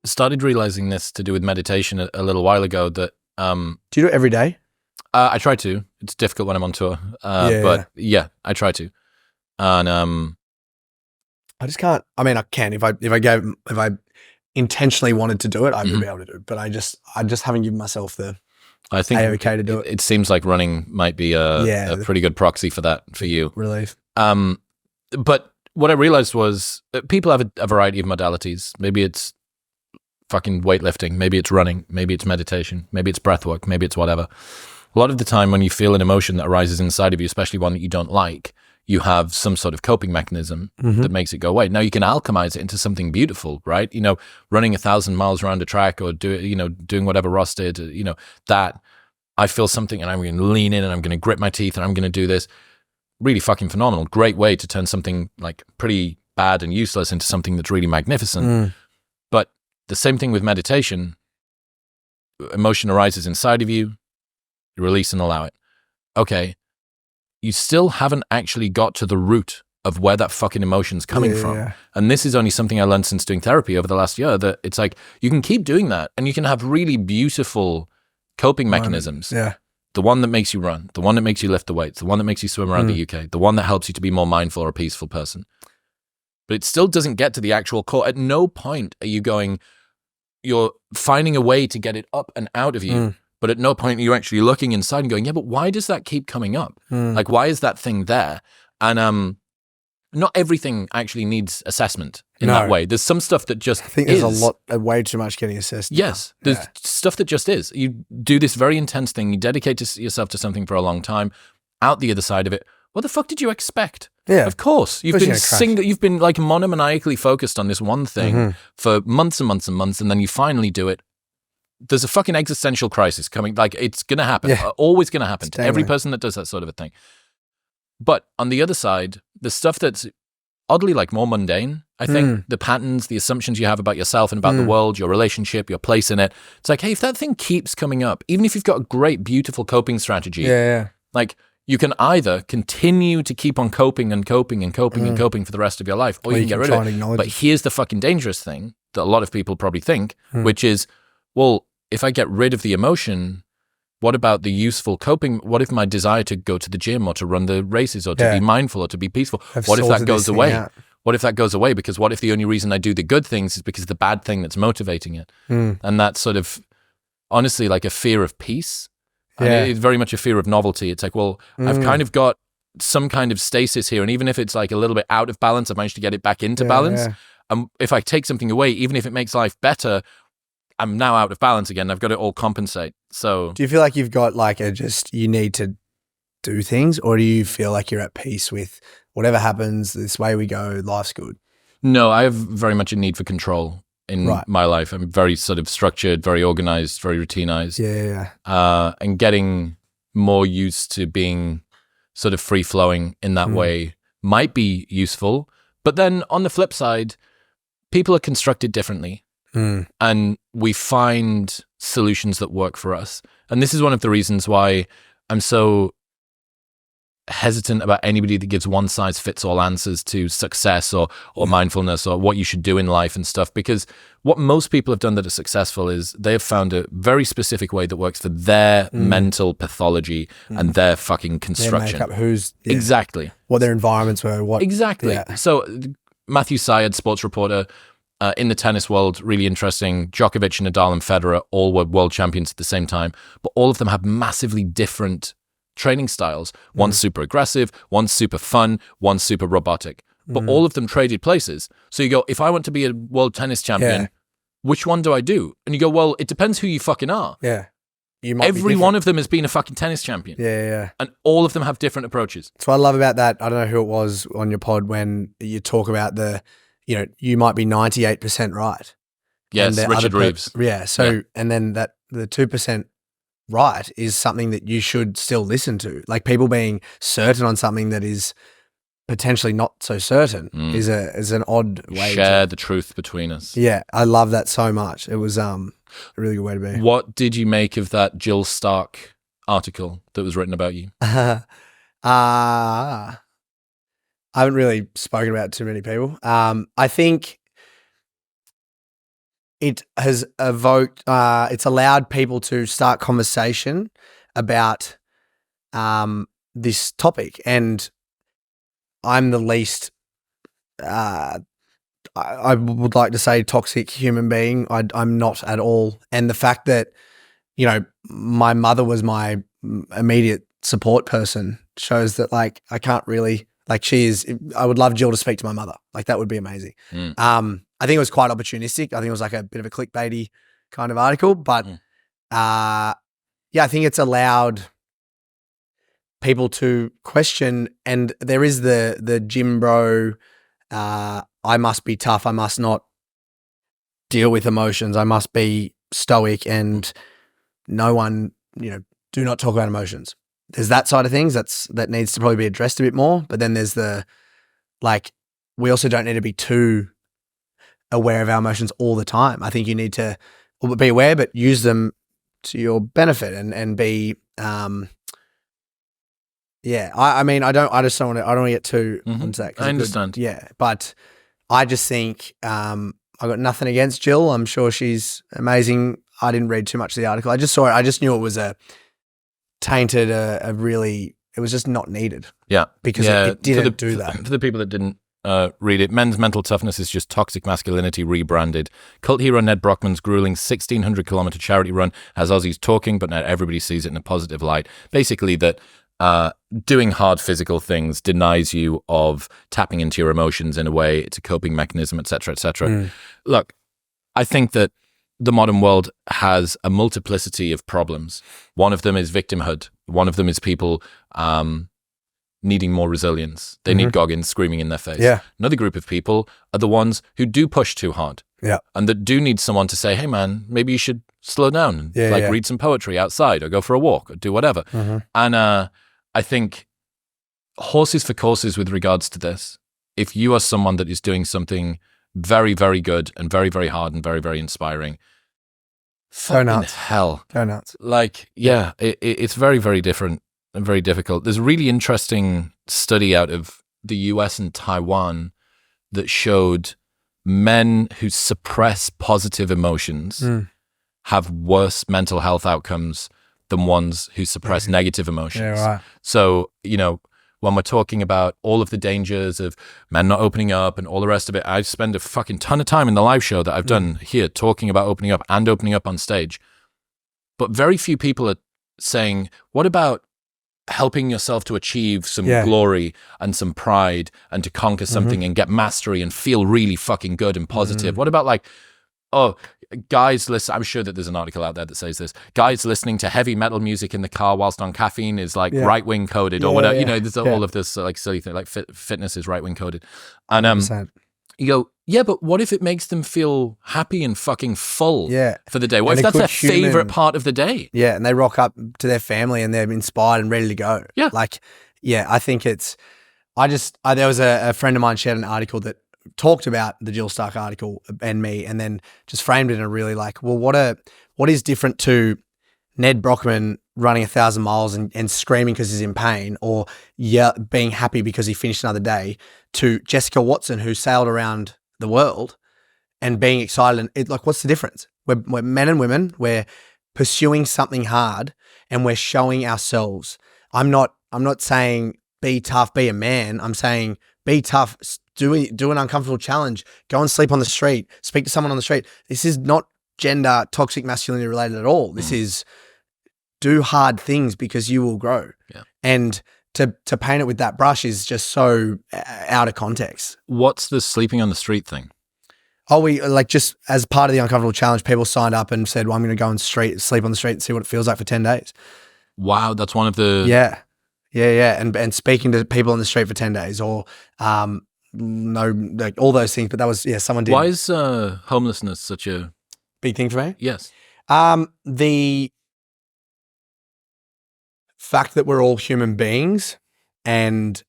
started realizing this to do with meditation a little while ago that... Do you do it every day? I try to. It's difficult when I'm on tour. But I try to. And I just can't. I mean, I can if I intentionally wanted to do it, I would be able to do it. But I just haven't given myself the okay to do it. It seems like running might be a pretty good proxy for that for you. Relief. But what I realized was that people have a variety of modalities. Maybe it's fucking weightlifting. Maybe it's running. Maybe it's meditation. Maybe it's breathwork. Maybe it's whatever. A lot of the time when you feel an emotion that arises inside of you, especially one that you don't like, you have some sort of coping mechanism that makes it go away. Now you can alchemize it into something beautiful, right? You know, running 1,000 miles around a track or doing whatever Ross did, that I feel something and I'm going to lean in and I'm going to grit my teeth and I'm going to do this. Really fucking phenomenal. Great way to turn something like pretty bad and useless into something that's really magnificent. But the same thing with meditation. Emotion arises inside of you, you release and allow it. Okay. You still haven't actually got to the root of where that fucking emotion's coming from. Yeah. And this is only something I learned since doing therapy over the last year, that it's like, you can keep doing that and you can have really beautiful coping mechanisms. Yeah. The one that makes you run, the one that makes you lift the weights, the one that makes you swim around the UK, the one that helps you to be more mindful or a peaceful person. But it still doesn't get to the actual core. At no point are you you're finding a way to get it up and out of you. But at no point are you actually looking inside and going, yeah, but why does that keep coming up? Like, why is that thing there? And not everything actually needs assessment in that way. There's some stuff that just I think there's way too much getting assessed. Yes. There's stuff that just is. You do this very intense thing. You dedicate yourself to something for a long time. Out the other side of it, what the fuck did you expect? Yeah. Of course. You've been like monomaniacally focused on this one thing for months and months and months, and then you finally do it. There's a fucking existential crisis coming. Like, it's going to happen. Always going to happen to every person that does that sort of a thing. But on the other side, the stuff that's oddly like more mundane, I think, the patterns, the assumptions you have about yourself and about the world, your relationship, your place in it. It's like, hey, if that thing keeps coming up, even if you've got a great, beautiful coping strategy, like, you can either continue to keep on coping and coping and coping and coping for the rest of your life, or you can get rid of it. But here's the fucking dangerous thing that a lot of people probably think, which is, well, if I get rid of the emotion, what about the useful coping? What if my desire to go to the gym or to run the races or to be mindful or to be peaceful, what if that goes away? What if that goes away? Because what if the only reason I do the good things is because of the bad thing that's motivating it? And that's sort of, honestly, like a fear of peace. And it's very much a fear of novelty. It's like, well, I've kind of got some kind of stasis here. And even if it's like a little bit out of balance, I've managed to get it back into balance. And if I take something away, even if it makes life better, I'm now out of balance again. I've got to all compensate. So do you feel like you've got like you need to do things, or do you feel like you're at peace with whatever happens, this way we go, life's good? No, I have very much a need for control in my life. I'm very sort of structured, very organized, very routinized. And getting more used to being sort of free flowing in that way might be useful. But then on the flip side, people are constructed differently. And we find solutions that work for us. And this is one of the reasons why I'm so hesitant about anybody that gives one size fits all answers to success or mindfulness or what you should do in life and stuff, because what most people have done that are successful is they have found a very specific way that works for their mental pathology and their fucking construction. Their makeup, exactly what their environments were, exactly. So Matthew Syed, sports reporter, in the tennis world, really interesting. Djokovic, Nadal and Federer all were world champions at the same time, but all of them have massively different training styles. One's super aggressive, one's super fun, one's super robotic. But all of them traded places. So you go, if I want to be a world tennis champion, which one do I do? And you go, well, it depends who you fucking are. Yeah. Every one of them has been a fucking tennis champion. Yeah. And all of them have different approaches. That's what I love about that. I don't know who it was on your pod when you talk about you might be 98% right. Yes, Richard Reeves. And then the 2% right is something that you should still listen to. Like people being certain on something that is potentially not so certain is an odd way share the truth between us. Yeah, I love that so much. It was a really good way to be. What did you make of that Jill Stark article that was written about you? I haven't really spoken about it to many people. I think it has evoked, it's allowed people to start conversation about this topic. And I'm the least, I would like to say toxic human being. I'm not at all. And the fact that, my mother was my immediate support person shows that I can't really, I would love Jill to speak to my mother. That would be amazing. I think it was quite opportunistic. I think it was a bit of a clickbaity kind of article, but I think it's allowed people to question. And there is the gym bro, I must be tough. I must not deal with emotions. I must be stoic and no one, do not talk about emotions. There's that side of things that needs to probably be addressed a bit more. But then there's we also don't need to be too aware of our emotions all the time. I think you need to be aware, but use them to your benefit and be, I don't want to get too into that. I understand. But I just think, I got nothing against Jill. I'm sure she's amazing. I didn't read too much of the article. I just saw it. I just knew it was tainted, it was just not needed. Yeah. Because it didn't do that. For the people that didn't read it, men's mental toughness is just toxic masculinity rebranded. Cult hero Nedd Brockman's grueling 1,600-kilometer charity run has Aussies talking, but not everybody sees it in a positive light. Basically that doing hard physical things denies you of tapping into your emotions in a way. It's a coping mechanism, et cetera, et cetera. Look, I think that the modern world has a multiplicity of problems. One of them is victimhood. One of them is people needing more resilience. They need Goggins screaming in their face. Yeah. Another group of people are the ones who do push too hard. Yeah. And that do need someone to say, hey man, maybe you should slow down and read some poetry outside or go for a walk or do whatever. And I think horses for courses with regards to this. If you are someone that is doing something very, very good and very, very hard and very, very inspiring, go nuts. Hell. Go nuts. It's very, very different and very difficult. There's a really interesting study out of the US and Taiwan that showed men who suppress positive emotions have worse mental health outcomes than ones who suppress negative emotions. Yeah, right. So, when we're talking about all of the dangers of men not opening up and all the rest of it, I spend a fucking ton of time in the live show that I've done here talking about opening up and opening up on stage. But very few people are saying, what about helping yourself to achieve some glory and some pride and to conquer something and get mastery and feel really fucking good and positive? What about guys listen, I'm sure that there's an article out there that says this. Guys listening to heavy metal music in the car whilst on caffeine is right-wing coded or whatever. There's all of this silly thing, fitness is right-wing coded. And you go, yeah, but what if it makes them feel happy and fucking full for the day? What if that's their favorite part of the day? Yeah, and they rock up to their family and they're inspired and ready to go. Yeah. I think it's, there was a friend of mine shared an article that talked about the Jill Stark article and me, and then just framed it in a really what is different to Nedd Brockman running 1,000 miles and screaming because he's in pain, or being happy because he finished another day, to Jessica Watson, who sailed around the world and being excited. And like, what's the difference? We're men and women. We're pursuing something hard and we're showing ourselves. I'm not saying be tough, be a man. I'm saying be tough, do an uncomfortable challenge, go and sleep on the street, speak to someone on the street. This is not gender, toxic masculinity related at all. This is do hard things because you will grow. Yeah. And to paint it with that brush is just so out of context. What's the sleeping on the street thing? Oh, we like, just as part of the uncomfortable challenge, people signed up and said, well, I'm going to go and sleep on the street and see what it feels like for 10 days. Wow. That's one of the... Yeah. And speaking to people on the street for 10 days or, like all those things. But that was, someone did. Why is homelessness such a... big thing for me? Yes. The fact that we're all human beings, and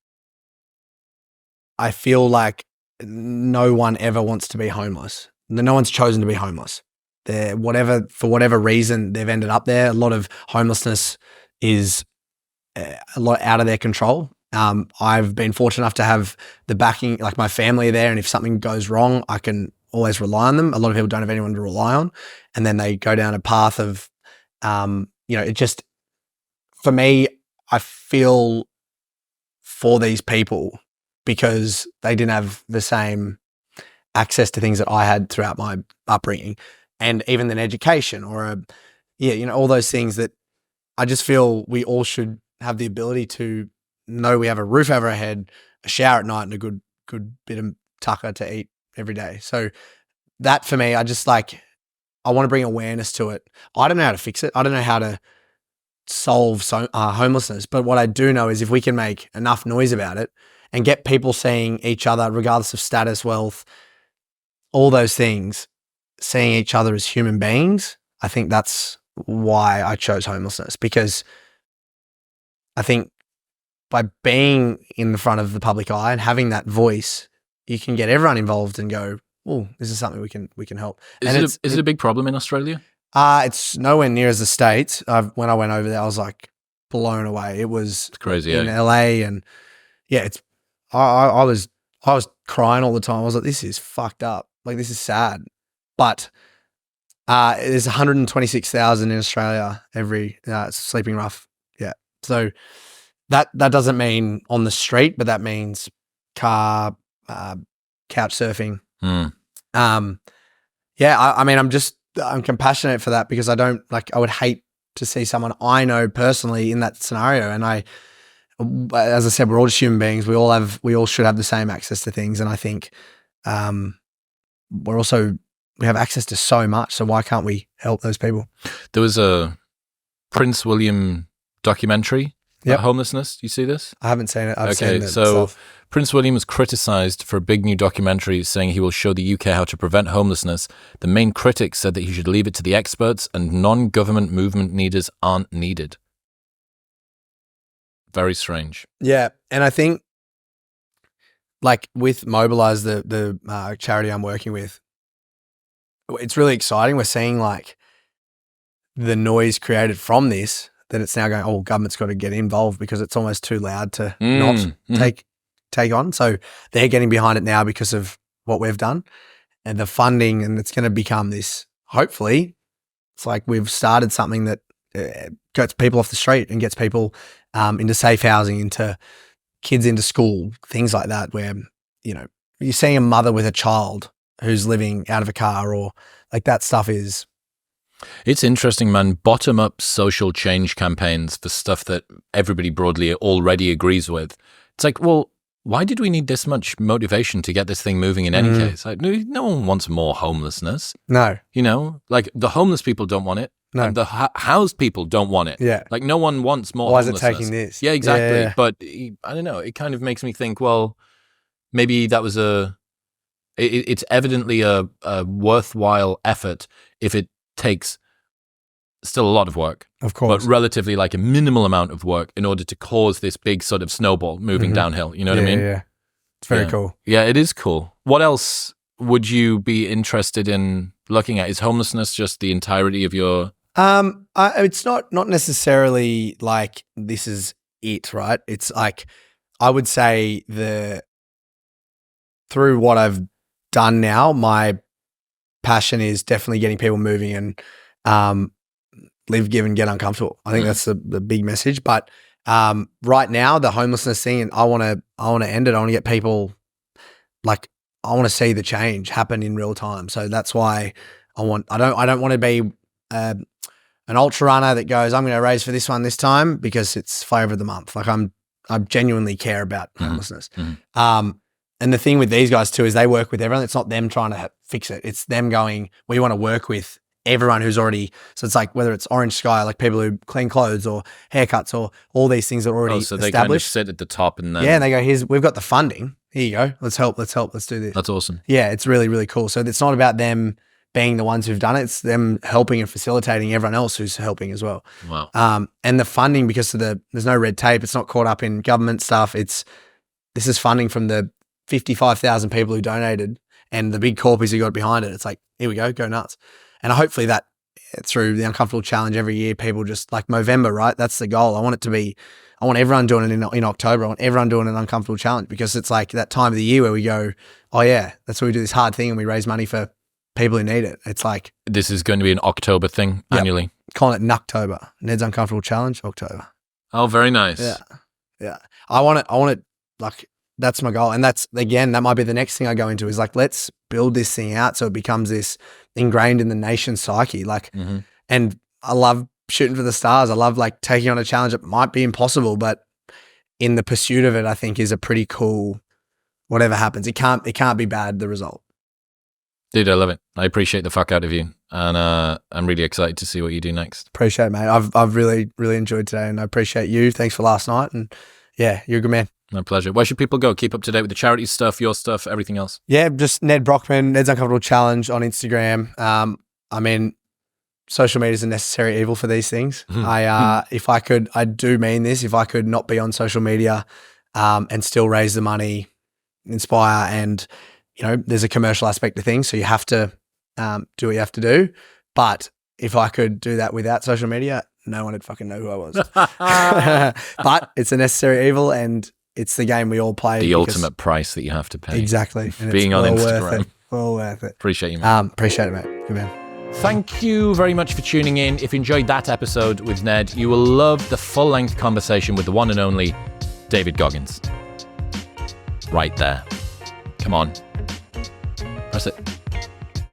I feel like no one ever wants to be homeless. No one's chosen to be homeless. For whatever reason, they've ended up there. A lot of homelessness is a lot out of their control. I've been fortunate enough to have the backing, like my family there, and if something goes wrong, I can always rely on them. A lot of people don't have anyone to rely on, and then they go down a path of, it just, for me, I feel for these people because they didn't have the same access to things that I had throughout my upbringing, and even an education or all those things that I just feel we all should have the ability to know we have a roof over our head, a shower at night, and a good bit of tucker to eat every day. So that for me, I want to bring awareness to it. I don't know how to fix it. I don't know how to solve homelessness, but what I do know is if we can make enough noise about it and get people seeing each other, regardless of status, wealth, all those things, seeing each other as human beings, I think that's why I chose homelessness, because I think by being in the front of the public eye and having that voice, you can get everyone involved and go, oh, this is something we can help. Is it a big problem in Australia? It's nowhere near as the States. When I went over there, I was like blown away. It's crazy in LA, and I was crying all the time. I was like, this is fucked up. Like, this is sad. But there's 126,000 in Australia every sleeping rough. Yeah. So that doesn't mean on the street, but that means car, couch surfing. I'm compassionate for that, because I would hate to see someone I know personally in that scenario. And as I said, we're all just human beings. We all should have the same access to things. And I think, we have access to so much. So why can't we help those people? There was a Prince William documentary about homelessness. Do you see this? I haven't seen it. I've seen it. So Prince William was criticized for a big new documentary saying he will show the UK how to prevent homelessness. The main critic said that he should leave it to the experts and non-government movement leaders aren't needed. Very strange. Yeah. And I think, like with Mobilize, the charity I'm working with, it's really exciting. We're seeing like the noise created from this, that it's now going, oh, well, government's got to get involved because it's almost too loud to not take on. So they're getting behind it now because of what we've done and the funding, and it's going to become this, hopefully, it's like we've started something that gets people off the street and gets people into safe housing, into kids into school, things like that, where, you're seeing a mother with a child who's living out of a car, or like that stuff is... It's interesting, man. Bottom-up social change campaigns for stuff that everybody broadly already agrees with. It's like, well, why did we need this much motivation to get this thing moving in any case? Like, no one wants more homelessness. No. Like the homeless people don't want it. No. And the housed people don't want it. Yeah. Like no one wants more homelessness. Why is it taking this? Yeah, exactly. Yeah. But I don't know. It kind of makes me think, well, maybe that was it's evidently a worthwhile effort if it takes still a lot of work, of course, but relatively like a minimal amount of work in order to cause this big sort of snowball moving downhill. You know what I mean? Yeah, it's very cool. Yeah, it is cool. What else would you be interested in looking at? Is homelessness just the entirety of your It's not necessarily like this is it, right? It's like I would say through what I've done now, my passion is definitely getting people moving and live, give, and get uncomfortable. I think that's the big message. But right now, the homelessness thing, and I want to end it. I want to get people like I want to see the change happen in real time. So that's why I don't want to be an ultra runner that goes, I'm going to raise for this one this time because it's flavor of the month. Like I genuinely care about homelessness. And the thing with these guys too is they work with everyone. It's not them trying to fix it. It's them going, we want to work with everyone who's already, so it's like whether it's Orange Sky, like people who clean clothes or haircuts or all these things that are already so they established. kind of sit at the top and then. Yeah, and they go, we've got the funding. Here you go. Let's help. Let's do this. That's awesome. Yeah, it's really, really cool. So it's not about them being the ones who've done it. It's them helping and facilitating everyone else who's helping as well. Wow. And the funding, because of there's no red tape. It's not caught up in government stuff. This is funding from the 55,000 people who donated and the big corpies who got behind it. It's like, here we go nuts. And hopefully that through the Uncomfortable Challenge every year, people just like Movember, right? That's the goal. I want everyone doing it in October. I want everyone doing an Uncomfortable Challenge because it's like that time of the year where we go, oh yeah, that's where we do this hard thing and we raise money for people who need it. It's like. This is going to be an October thing annually. Calling it Nuctober. Ned's Uncomfortable Challenge, October. Oh, very nice. Yeah. I want it like, that's my goal. And that's, again, that might be the next thing I go into is like, let's build this thing out so it becomes this ingrained in the nation's psyche. Like, and I love shooting for the stars. I love like taking on a challenge that might be impossible, but in the pursuit of it, I think is a pretty cool, whatever happens. It can't be bad, the result. Dude, I love it. I appreciate the fuck out of you. And I'm really excited to see what you do next. Appreciate it, mate. I've really, really enjoyed today and I appreciate you. Thanks for last night. And yeah, you're a good man. My pleasure. Where should people go? Keep up to date with the charity stuff, your stuff, everything else? Yeah, just Nedd Brockman, Ned's Uncomfortable Challenge on Instagram. I mean, social media is a necessary evil for these things. If I could, I do mean this, if I could not be on social media and still raise the money, inspire, and, you know, there's a commercial aspect to things, so you have to do what you have to do. But if I could do that without social media, no one would fucking know who I was. But it's a necessary evil and it's the game we all play. The ultimate price that you have to pay. Exactly. And being on Instagram. Well worth it. Appreciate you, man. Appreciate it, mate. Good man. Thank you very much for tuning in. If you enjoyed that episode with Nedd, you will love the full-length conversation with the one and only David Goggins. Right there. Come on. Press it.